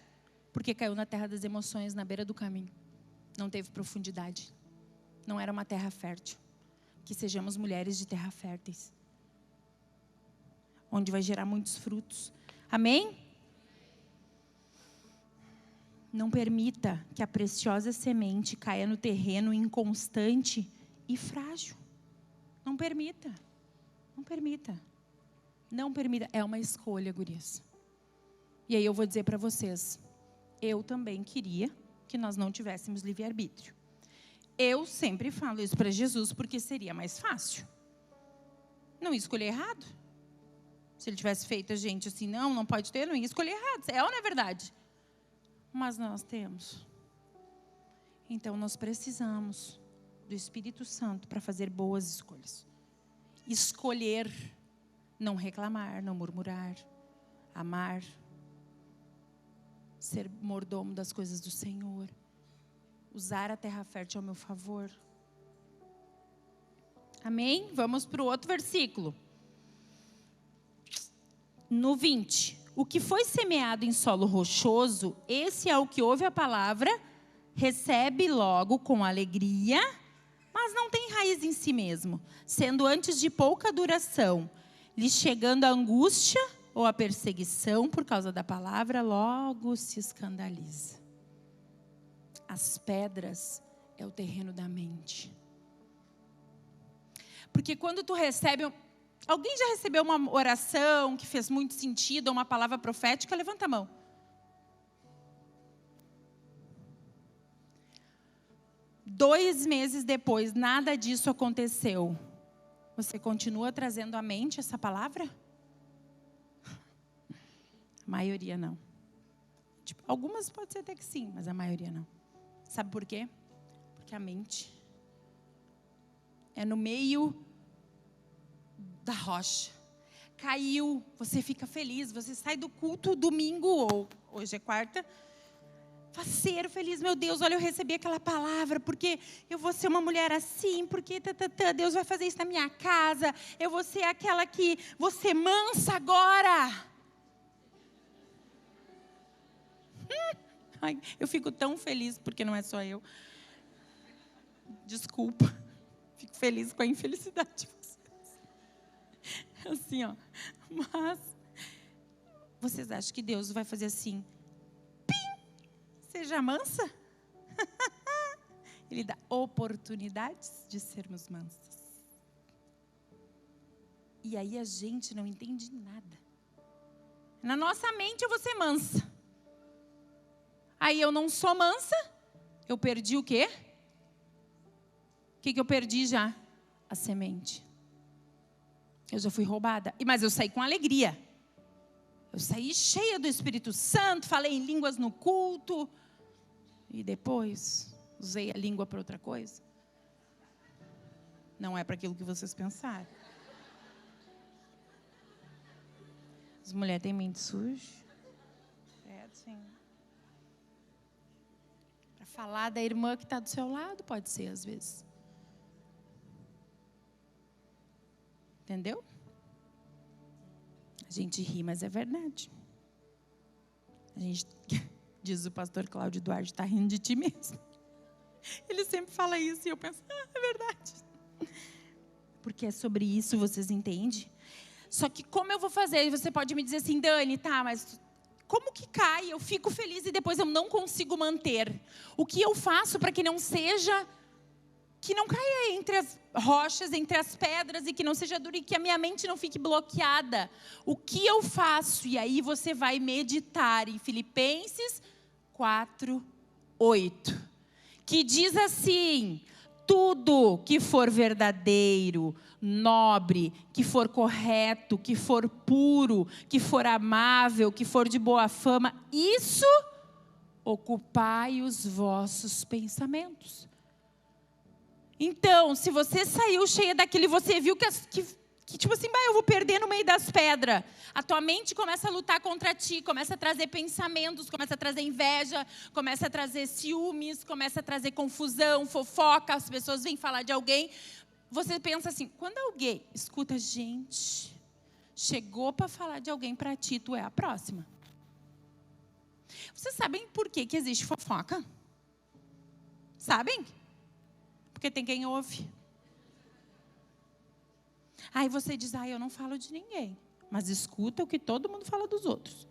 Porque caiu na terra das emoções, na beira do caminho. Não teve profundidade. Não era uma terra fértil. Que sejamos mulheres de terra férteis. Onde vai gerar muitos frutos. Amém? Não permita que a preciosa semente caia no terreno inconstante e frágil. Não permita. Não permita. Não permita. É uma escolha, gurias. E aí eu vou dizer para vocês, eu também queria que nós não tivéssemos livre-arbítrio. Eu sempre falo isso para Jesus porque seria mais fácil. Não ia escolher errado. Se ele tivesse feito a gente assim, não pode ter, não ia escolher errado. É ou não é verdade? Mas nós temos. Então nós precisamos do Espírito Santo para fazer boas escolhas. Escolher, não reclamar, não murmurar, amar. Ser mordomo das coisas do Senhor. Usar a terra fértil ao meu favor. Amém? Vamos para o outro versículo. No 20. O que foi semeado em solo rochoso, esse é o que ouve a palavra, recebe logo com alegria, mas não tem raiz em si mesmo, sendo antes de pouca duração, lhe chegando a angústia ou a perseguição por causa da palavra, logo se escandaliza. As pedras é o terreno da mente. Porque quando tu recebe... Alguém já recebeu uma oração que fez muito sentido, ou uma palavra profética? Levanta a mão. Dois meses depois, nada disso aconteceu. Você continua trazendo à mente essa palavra? A maioria não. Algumas pode ser até que sim, mas a maioria não. Sabe por quê? Porque a mente é no meio da rocha. caiu, você fica feliz, você sai do culto domingo, ou hoje é quarta, faceiro, feliz, meu Deus, olha, eu recebi aquela palavra, porque eu vou ser uma mulher assim, porque Deus vai fazer isso na minha casa, eu vou ser aquela que vou ser mansa agora. Ai, eu fico tão feliz, porque não é só eu. Desculpa, fico feliz com a infelicidade de vocês. Assim, ó, mas vocês acham que Deus vai fazer assim? Seja mansa. Ele dá oportunidades de sermos mansas. E aí a gente não entende nada. Na nossa mente eu vou ser mansa. Aí eu não sou mansa. Eu perdi o quê? O que eu perdi já? A semente. Eu já fui roubada. Mas eu saí com alegria. Eu saí cheia do Espírito Santo. Falei em línguas no culto. E depois, usei a língua para outra coisa. Não é para aquilo que vocês pensaram. As mulheres têm mente suja. É assim. Para falar da irmã que está do seu lado, pode ser às vezes. Entendeu? A gente ri, mas é verdade. A gente... Diz o pastor Cláudio Duarte, está rindo de ti mesmo. Ele sempre fala isso e eu penso, é verdade. Porque é sobre isso, vocês entendem? Só que como eu vou fazer? Você pode me dizer assim, Dani, tá, mas como que cai? Eu fico feliz e depois eu não consigo manter. O que eu faço para que não seja... Que não caia entre as rochas, entre as pedras e que não seja duro e que a minha mente não fique bloqueada. O que eu faço? E aí você vai meditar em Filipenses 4:8, que diz assim: tudo que for verdadeiro, nobre, que for correto, que for puro, que for amável, que for de boa fama, isso ocupai os vossos pensamentos. Então, se você saiu cheia daquilo e você viu que tipo assim, eu vou perder no meio das pedras. A tua mente começa a lutar contra ti, começa a trazer pensamentos, começa a trazer inveja, começa a trazer ciúmes, começa a trazer confusão, fofoca, as pessoas vêm falar de alguém. Você pensa assim, quando alguém escuta, gente, chegou para falar de alguém para ti, tu é a próxima. Vocês sabem por que existe fofoca? Sabem? Porque tem quem ouve. Aí você diz, eu não falo de ninguém. Mas escuta o que todo mundo fala dos outros.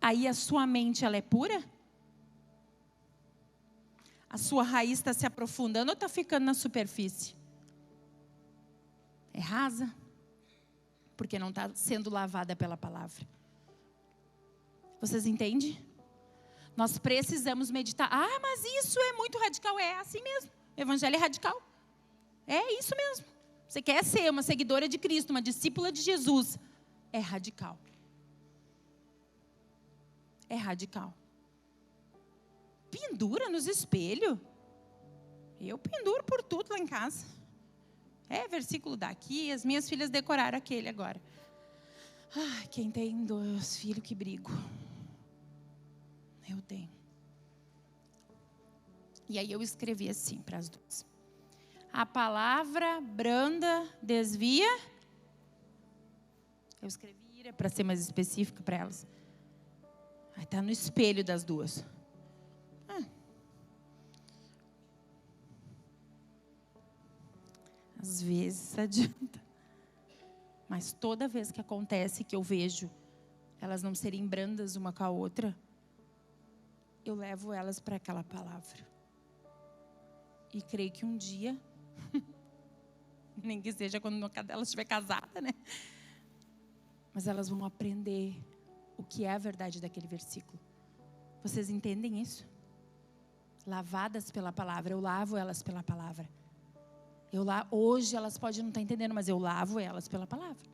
Aí a sua mente, ela é pura? A sua raiz está se aprofundando ou está ficando na superfície? É rasa. Porque não está sendo lavada pela palavra. Vocês entendem? Nós precisamos meditar. Mas isso é muito radical. É assim mesmo. O evangelho é radical. É isso mesmo. Você quer ser uma seguidora de Cristo, uma discípula de Jesus, é radical. É radical. Pendura nos espelhos. Eu penduro por tudo lá em casa. É versículo daqui, as minhas filhas decoraram aquele agora. Quem tem 2 filhos que brigo. Eu tenho. E aí eu escrevi assim para as duas. A palavra branda desvia. Eu escrevi ira para ser mais específica para elas. Aí está no espelho das duas. Às vezes adianta. Mas toda vez que acontece que eu vejo elas não serem brandas uma com a outra, eu levo elas para aquela palavra. E creio que um dia, nem que seja quando uma delas estiver casada, né? Mas elas vão aprender o que é a verdade daquele versículo. Vocês entendem isso? Lavadas pela palavra, eu lavo elas pela palavra. Hoje elas podem não estar entendendo, mas eu lavo elas pela palavra.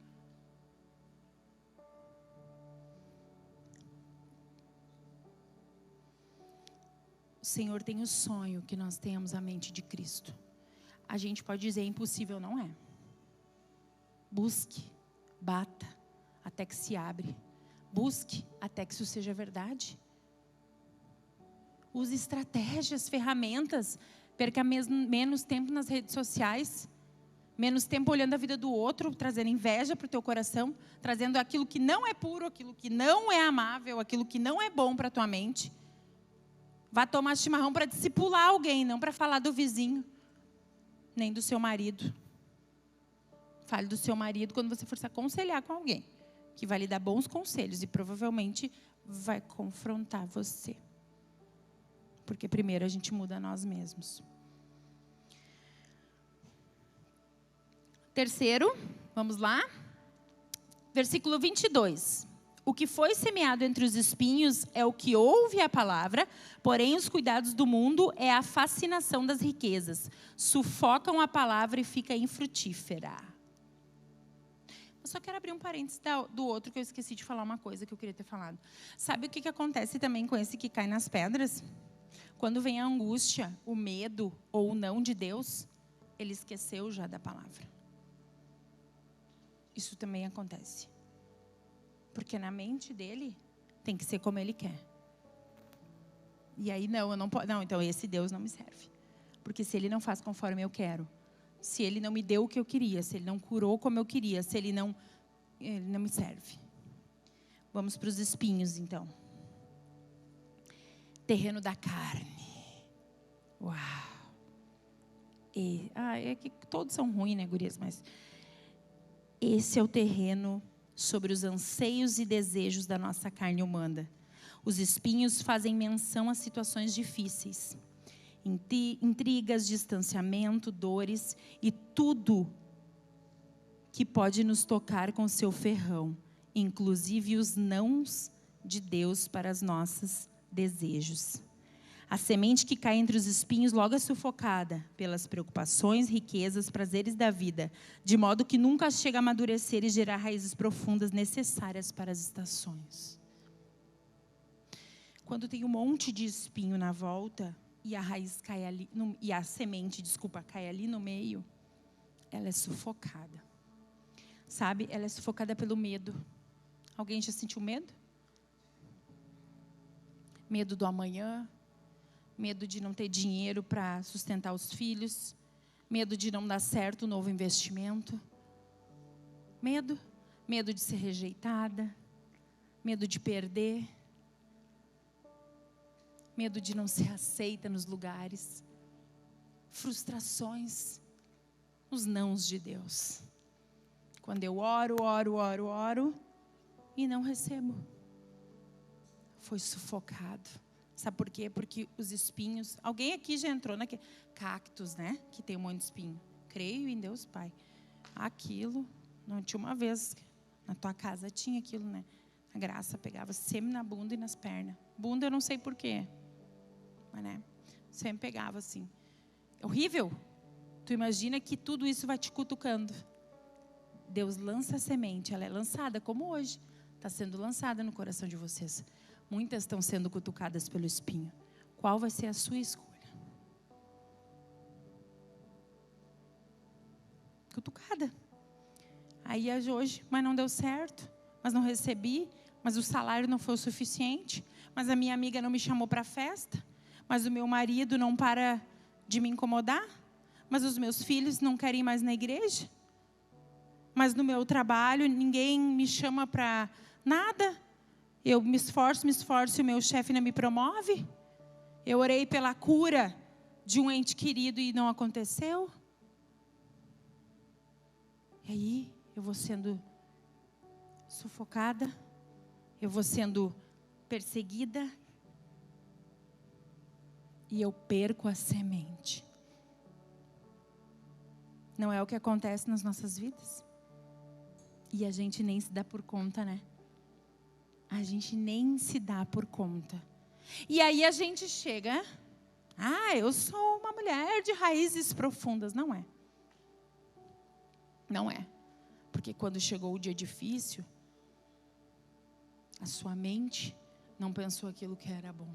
O Senhor tem o sonho que nós temos a mente de Cristo. A gente pode dizer impossível, não é. Busque Bata até que se abre. Busque até que isso seja verdade. Use estratégias, ferramentas. Perca menos tempo nas redes sociais. Menos tempo olhando a vida do outro, trazendo inveja para o teu coração, trazendo aquilo que não é puro, aquilo que não é amável, aquilo que não é bom para a tua mente. Vá tomar chimarrão para discipular alguém, não para falar do vizinho, nem do seu marido. Fale do seu marido quando você for se aconselhar com alguém, que vai lhe dar bons conselhos e provavelmente vai confrontar você. Porque primeiro a gente muda nós mesmos. Terceiro, vamos lá. Versículo 22. O que foi semeado entre os espinhos é o que ouve a palavra, porém os cuidados do mundo é a fascinação das riquezas. Sufocam a palavra e fica infrutífera. Eu só quero abrir um parênteses do outro, que eu esqueci de falar uma coisa que eu queria ter falado. Sabe o que acontece também com esse que cai nas pedras? Quando vem a angústia, o medo ou o não de Deus, ele esqueceu já da palavra. Isso também acontece. Porque na mente dele tem que ser como ele quer. E aí eu não posso. Não, então esse Deus não me serve. Porque se ele não faz conforme eu quero, se ele não me deu o que eu queria, se ele não curou como eu queria, se ele não me serve. Vamos para os espinhos, então. Terreno da carne. Uau. É que todos são ruins, né, gurias? Mas esse é o terreno sobre os anseios e desejos da nossa carne humana. Os espinhos fazem menção a situações difíceis. Intrigas, distanciamento, dores e tudo que pode nos tocar com seu ferrão, inclusive os nãos de Deus para os nossos desejos. A semente que cai entre os espinhos logo é sufocada pelas preocupações, riquezas, prazeres da vida, de modo que nunca chega a amadurecer e gerar raízes profundas necessárias para as estações. Quando tem um monte de espinho na volta e a raiz cai ali, e a semente, cai ali no meio, ela é sufocada. Sabe? Ela é sufocada pelo medo. Alguém já sentiu medo? Medo do amanhã. Medo de não ter dinheiro para sustentar os filhos. Medo de não dar certo o novo investimento. Medo de ser rejeitada. Medo de perder. Medo de não ser aceita nos lugares. Frustrações. Os nãos de Deus. Quando eu oro e não recebo. Foi sufocado. Sabe por quê? Porque os espinhos... Alguém aqui já entrou naquele... Cactos, né? Que tem um monte de espinho. Creio em Deus Pai. Aquilo... Não tinha uma vez... Na tua casa tinha aquilo, né? A graça pegava sempre na bunda e nas pernas. Bunda eu não sei por quê. Mas, né? Sempre pegava assim. É horrível. Tu imagina que tudo isso vai te cutucando. Deus lança a semente. Ela é lançada como hoje. Está sendo lançada no coração de vocês. Muitas estão sendo cutucadas pelo espinho. Qual vai ser a sua escolha? Cutucada. Aí hoje, mas não deu certo. Mas não recebi. Mas o salário não foi o suficiente. Mas a minha amiga não me chamou para a festa. Mas o meu marido não para de me incomodar. Mas os meus filhos não querem ir mais na igreja. Mas no meu trabalho ninguém me chama para nada. Eu me esforço e o meu chefe não me promove. Eu orei pela cura de um ente querido e não aconteceu. E aí eu vou sendo sufocada. Eu vou sendo perseguida. E eu perco a semente. Não é o que acontece nas nossas vidas? E a gente nem se dá por conta, né? A gente nem se dá por conta. E aí a gente chega... eu sou uma mulher de raízes profundas. Não é. Não é. Porque quando chegou o dia difícil, a sua mente não pensou aquilo que era bom.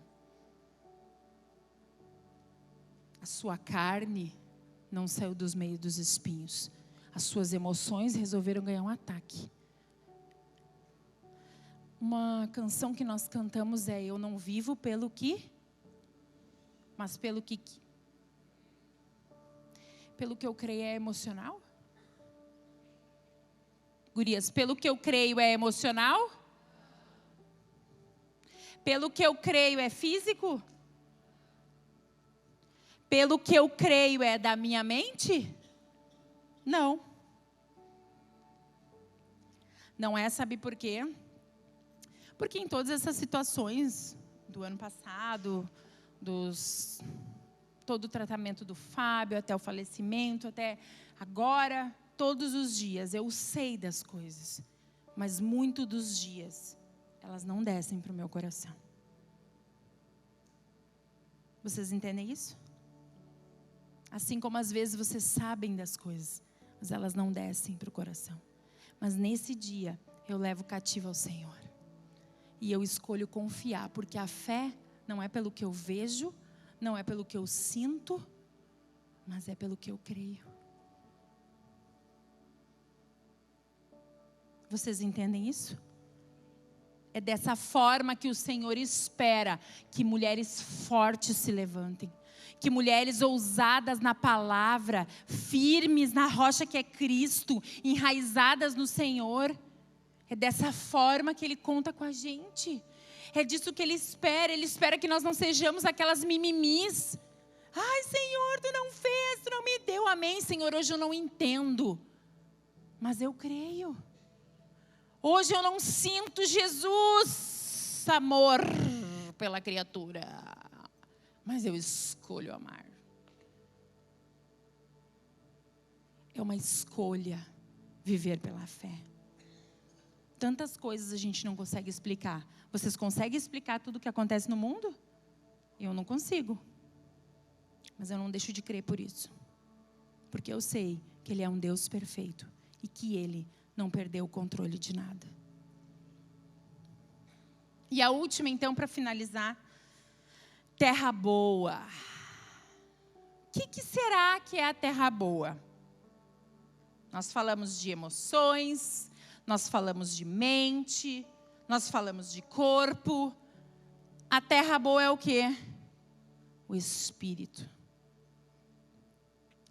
A sua carne não saiu dos meios dos espinhos. As suas emoções resolveram ganhar um ataque Uma canção que nós cantamos é: eu não vivo pelo que, mas pelo que eu creio é emocional? Gurias, pelo que eu creio é emocional? Pelo que eu creio é físico? Pelo que eu creio é da minha mente? Não. Não é, sabe por quê? Porque em todas essas situações do ano passado, todo o tratamento do Fábio, até o falecimento, até agora, todos os dias eu sei das coisas, mas muitos dos dias elas não descem para o meu coração. Vocês entendem isso? Assim como às vezes vocês sabem das coisas, mas elas não descem para o coração. Mas nesse dia eu levo cativo ao Senhor. E eu escolho confiar, porque a fé não é pelo que eu vejo, não é pelo que eu sinto, mas é pelo que eu creio. Vocês entendem isso? É dessa forma que o Senhor espera que mulheres fortes se levantem. Que mulheres ousadas na palavra, firmes na rocha que é Cristo, enraizadas no Senhor. É dessa forma que Ele conta com a gente. É disso que Ele espera que nós não sejamos aquelas mimimis. Ai, Senhor, Tu não fez, Tu não me deu. Amém, Senhor, hoje eu não entendo, mas eu creio. Hoje eu não sinto, Jesus, amor pela criatura, mas eu escolho amar. É uma escolha viver pela fé. Tantas coisas a gente não consegue explicar. Vocês conseguem explicar tudo o que acontece no mundo? Eu não consigo. Mas eu não deixo de crer por isso. Porque eu sei que Ele é um Deus perfeito e que Ele não perdeu o controle de nada. E a última, então, para finalizar: terra boa. O que será que é a terra boa? Nós falamos de emoções, nós falamos de mente, nós falamos de corpo. A terra boa é o quê? O Espírito.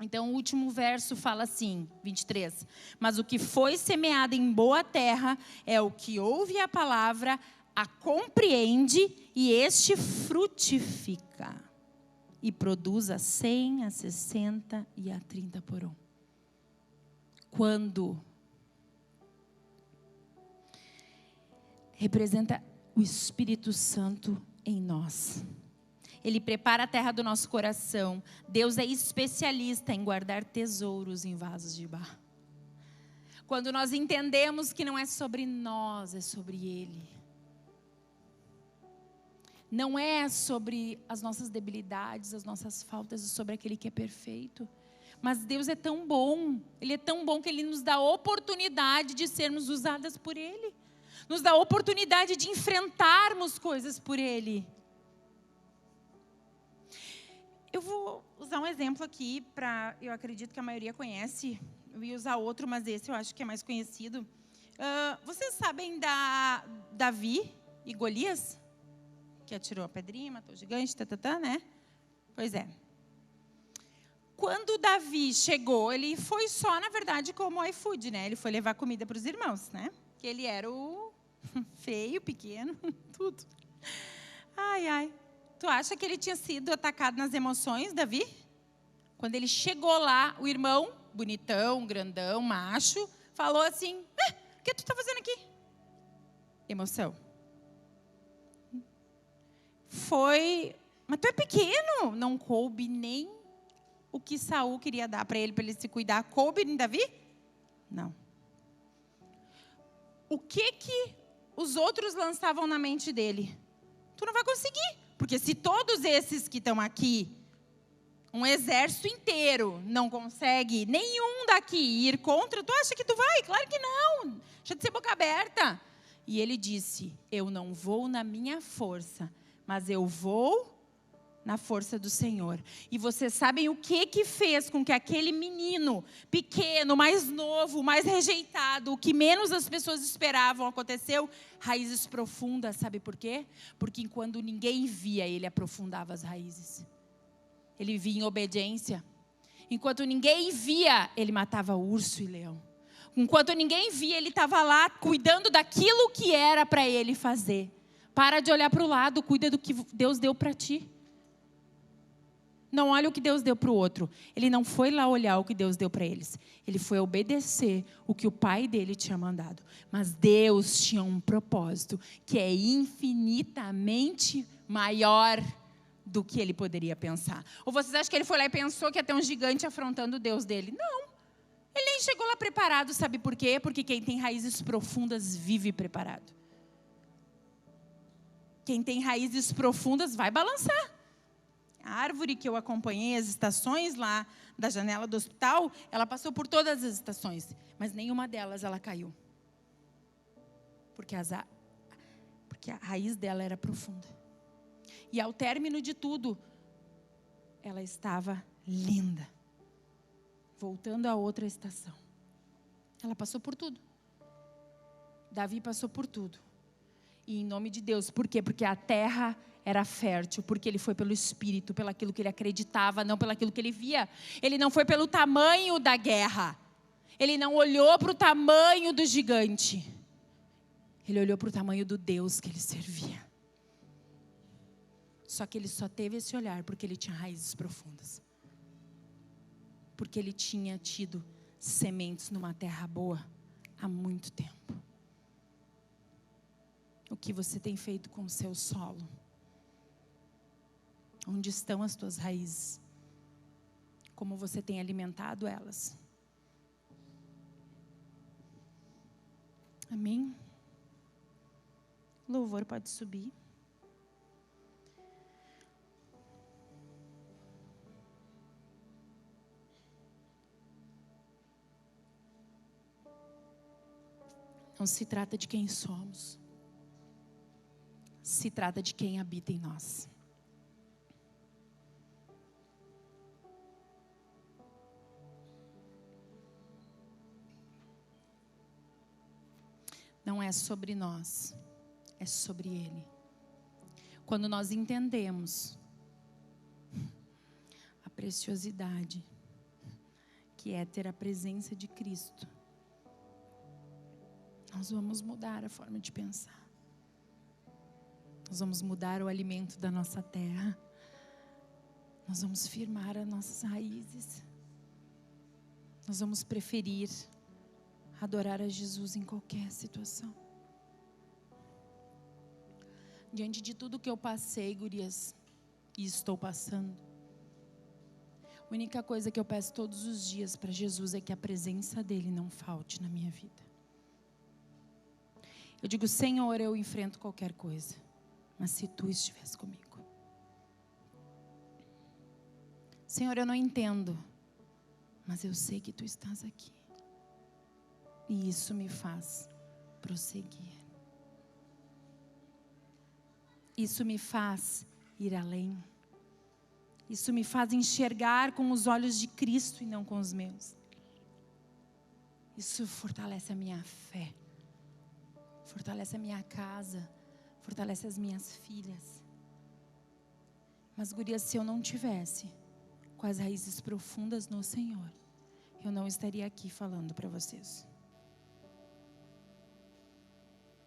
Então o último verso fala assim, 23. Mas o que foi semeado em boa terra é o que ouve a palavra, a compreende e este frutifica. E produz a 100, a 60 e a 30 por um. Quando representa o Espírito Santo em nós. Ele prepara a terra do nosso coração. Deus é especialista em guardar tesouros em vasos de barro. Quando nós entendemos que não é sobre nós, é sobre Ele. Não é sobre as nossas debilidades, as nossas faltas, é sobre aquele que é perfeito. Mas Deus é tão bom, Ele é tão bom que Ele nos dá a oportunidade de sermos usadas por Ele. Nos dá a oportunidade de enfrentarmos coisas por Ele. Eu vou usar um exemplo aqui, eu acredito que a maioria conhece. Eu ia usar outro, mas esse eu acho que é mais conhecido. Vocês sabem da Davi e Golias? Que atirou a pedrinha, matou o gigante, né? Pois é. Quando Davi chegou, ele foi só, na verdade, como o iFood, né? Ele foi levar comida para os irmãos, né? Que ele era o feio, pequeno, tudo. Ai, ai. Tu acha que ele tinha sido atacado nas emoções, Davi? Quando ele chegou lá, o irmão, bonitão, grandão, macho, falou assim: o que tu está fazendo aqui? Emoção. Foi, mas tu é pequeno. Não coube nem o que Saul queria dar para ele se cuidar. Coube em Davi? Não. O que os outros lançavam na mente dele? Tu não vai conseguir. Porque se todos esses que estão aqui, um exército inteiro, não consegue nenhum daqui ir contra, tu acha que tu vai? Claro que não. Deixa de ser boca aberta. E ele disse: eu não vou na minha força, mas eu vou na força do Senhor. E vocês sabem o que fez com que aquele menino pequeno, mais novo, mais rejeitado, o que menos as pessoas esperavam aconteceu? Raízes profundas, sabe por quê? Porque enquanto ninguém via, ele aprofundava as raízes. Ele via em obediência. Enquanto ninguém via, ele matava urso e leão. Enquanto ninguém via, ele estava lá cuidando daquilo que era para ele fazer. Para de olhar para o lado, cuida do que Deus deu para ti. Não olha o que Deus deu para o outro. Ele não foi lá olhar o que Deus deu para eles. Ele foi obedecer o que o pai dele tinha mandado. Mas Deus tinha um propósito que é infinitamente maior do que ele poderia pensar. Ou vocês acham que ele foi lá e pensou que ia ter um gigante afrontando o Deus dele? Não. Ele nem chegou lá preparado, sabe por quê? Porque quem tem raízes profundas vive preparado. Quem tem raízes profundas vai balançar. A árvore que eu acompanhei, as estações lá da janela do hospital, ela passou por todas as estações, mas nenhuma delas ela caiu. Porque a raiz dela era profunda. E ao término de tudo, ela estava linda. Voltando a outra estação. Ela passou por tudo. Davi passou por tudo. E em nome de Deus, por quê? Porque a terra era fértil, porque ele foi pelo Espírito, pelo aquilo que ele acreditava, não pelo aquilo que ele via. Ele não foi pelo tamanho da guerra. Ele não olhou para o tamanho do gigante. Ele olhou para o tamanho do Deus que ele servia. Só que ele só teve esse olhar porque ele tinha raízes profundas. Porque ele tinha tido sementes numa terra boa há muito tempo. O que você tem feito com o seu solo? Onde estão as tuas raízes? Como você tem alimentado elas? Amém? O louvor pode subir. Não se trata de quem somos. Se trata de quem habita em nós. Não é sobre nós, é sobre Ele. Quando nós entendemos a preciosidade que é ter a presença de Cristo, nós vamos mudar a forma de pensar. Nós vamos mudar o alimento da nossa terra. Nós vamos firmar as nossas raízes. Nós vamos preferir adorar a Jesus em qualquer situação. Diante de tudo que eu passei, gurias, e estou passando, a única coisa que eu peço todos os dias para Jesus é que a presença dEle não falte na minha vida. Eu digo, Senhor, eu enfrento qualquer coisa, mas se Tu estivesse comigo. Senhor, eu não entendo, mas eu sei que Tu estás aqui. E isso me faz prosseguir. Isso me faz ir além. Isso me faz enxergar com os olhos de Cristo e não com os meus. Isso fortalece a minha fé. Fortalece a minha casa, fortalece as minhas filhas. Mas, gurias, se eu não tivesse com as raízes profundas no Senhor, eu não estaria aqui falando para vocês.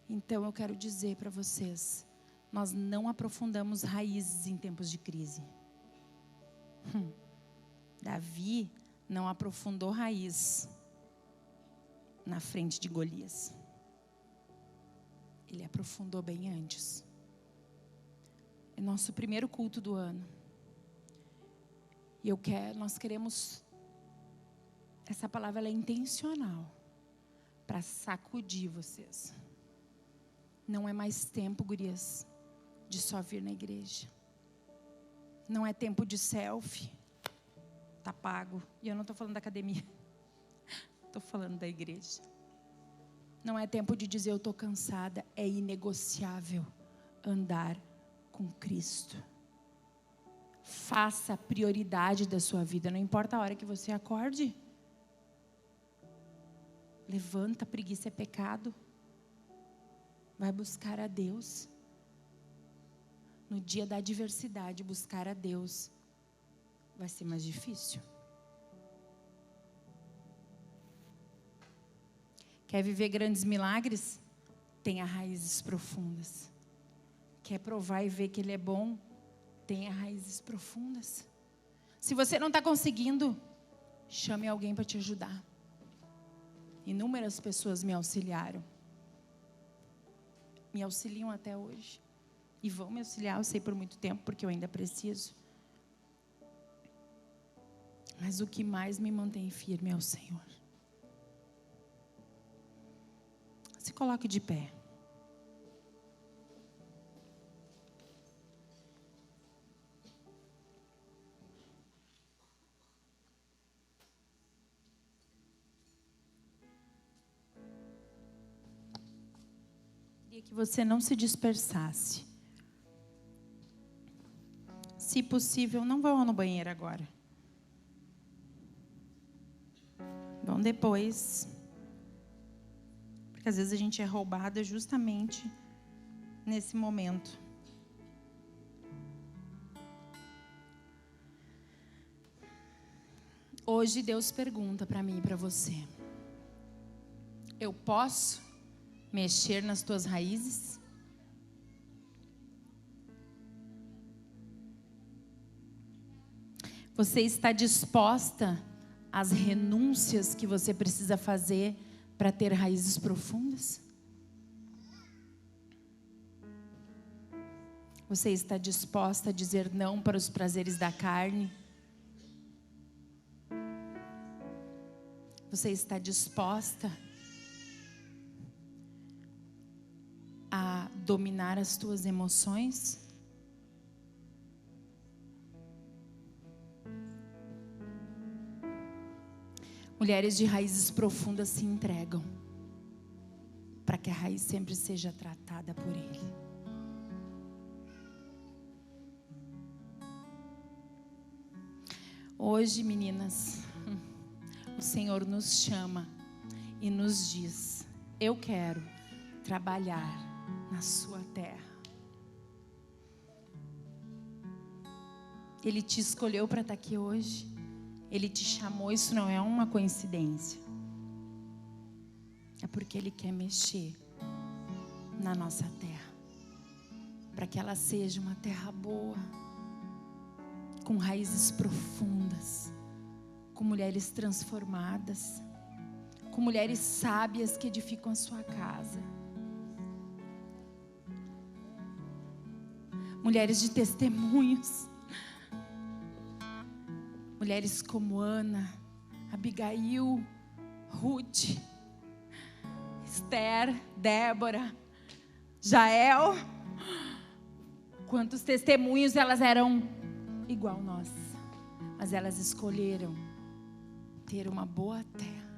Então eu quero dizer para vocês, nós não aprofundamos raízes em tempos de crise. Davi não aprofundou raiz na frente de Golias. Ele aprofundou bem antes. É nosso primeiro culto do ano. E nós queremos, essa palavra ela é intencional, para sacudir vocês. Não é mais tempo, gurias, de só vir na igreja. Não é tempo de selfie. Tá pago. E eu não estou falando da academia. Estou falando da igreja. Não é tempo de dizer eu estou cansada. É inegociável andar com Cristo. Faça a prioridade da sua vida, não importa a hora que você acorde. Levanta, preguiça é pecado. Vai buscar a Deus. No dia da adversidade, buscar a Deus vai ser mais difícil. Quer viver grandes milagres? Tenha raízes profundas. Quer provar e ver que Ele é bom? Tenha raízes profundas. Se você não está conseguindo, chame alguém para te ajudar. Inúmeras pessoas me auxiliaram. Me auxiliam até hoje. E vão me auxiliar, eu sei, por muito tempo, porque eu ainda preciso. Mas o que mais me mantém firme é o Senhor. Se coloque de pé. Queria que você não se dispersasse. Se possível, não vão no banheiro agora. Vão depois. Porque às vezes a gente é roubada justamente nesse momento. Hoje Deus pergunta para mim e para você: eu posso mexer nas tuas raízes? Você está disposta às renúncias que você precisa fazer para ter raízes profundas? Você está disposta a dizer não para os prazeres da carne? Você está disposta a dominar as tuas emoções? Mulheres de raízes profundas se entregam para que a raiz sempre seja tratada por Ele. Hoje, meninas, o Senhor nos chama e nos diz: eu quero trabalhar na sua terra. Ele te escolheu para estar aqui hoje. Ele te chamou, isso não é uma coincidência. É porque Ele quer mexer na nossa terra, para que ela seja uma terra boa, com raízes profundas, com mulheres transformadas, com mulheres sábias que edificam a sua casa, mulheres de testemunhos, mulheres como Ana, Abigail, Ruth, Esther, Débora, Jael. Quantos testemunhos, elas eram igual nós, mas elas escolheram ter uma boa terra,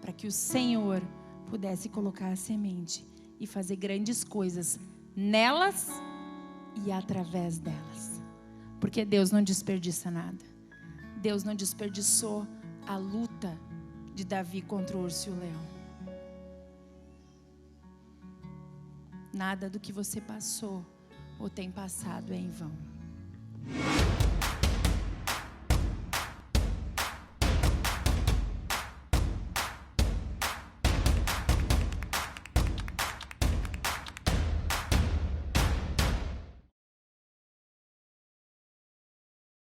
para que o Senhor pudesse colocar a semente e fazer grandes coisas nelas e através delas. Porque Deus não desperdiça nada. Deus não desperdiçou a luta de Davi contra o urso e o leão. Nada do que você passou ou tem passado é em vão.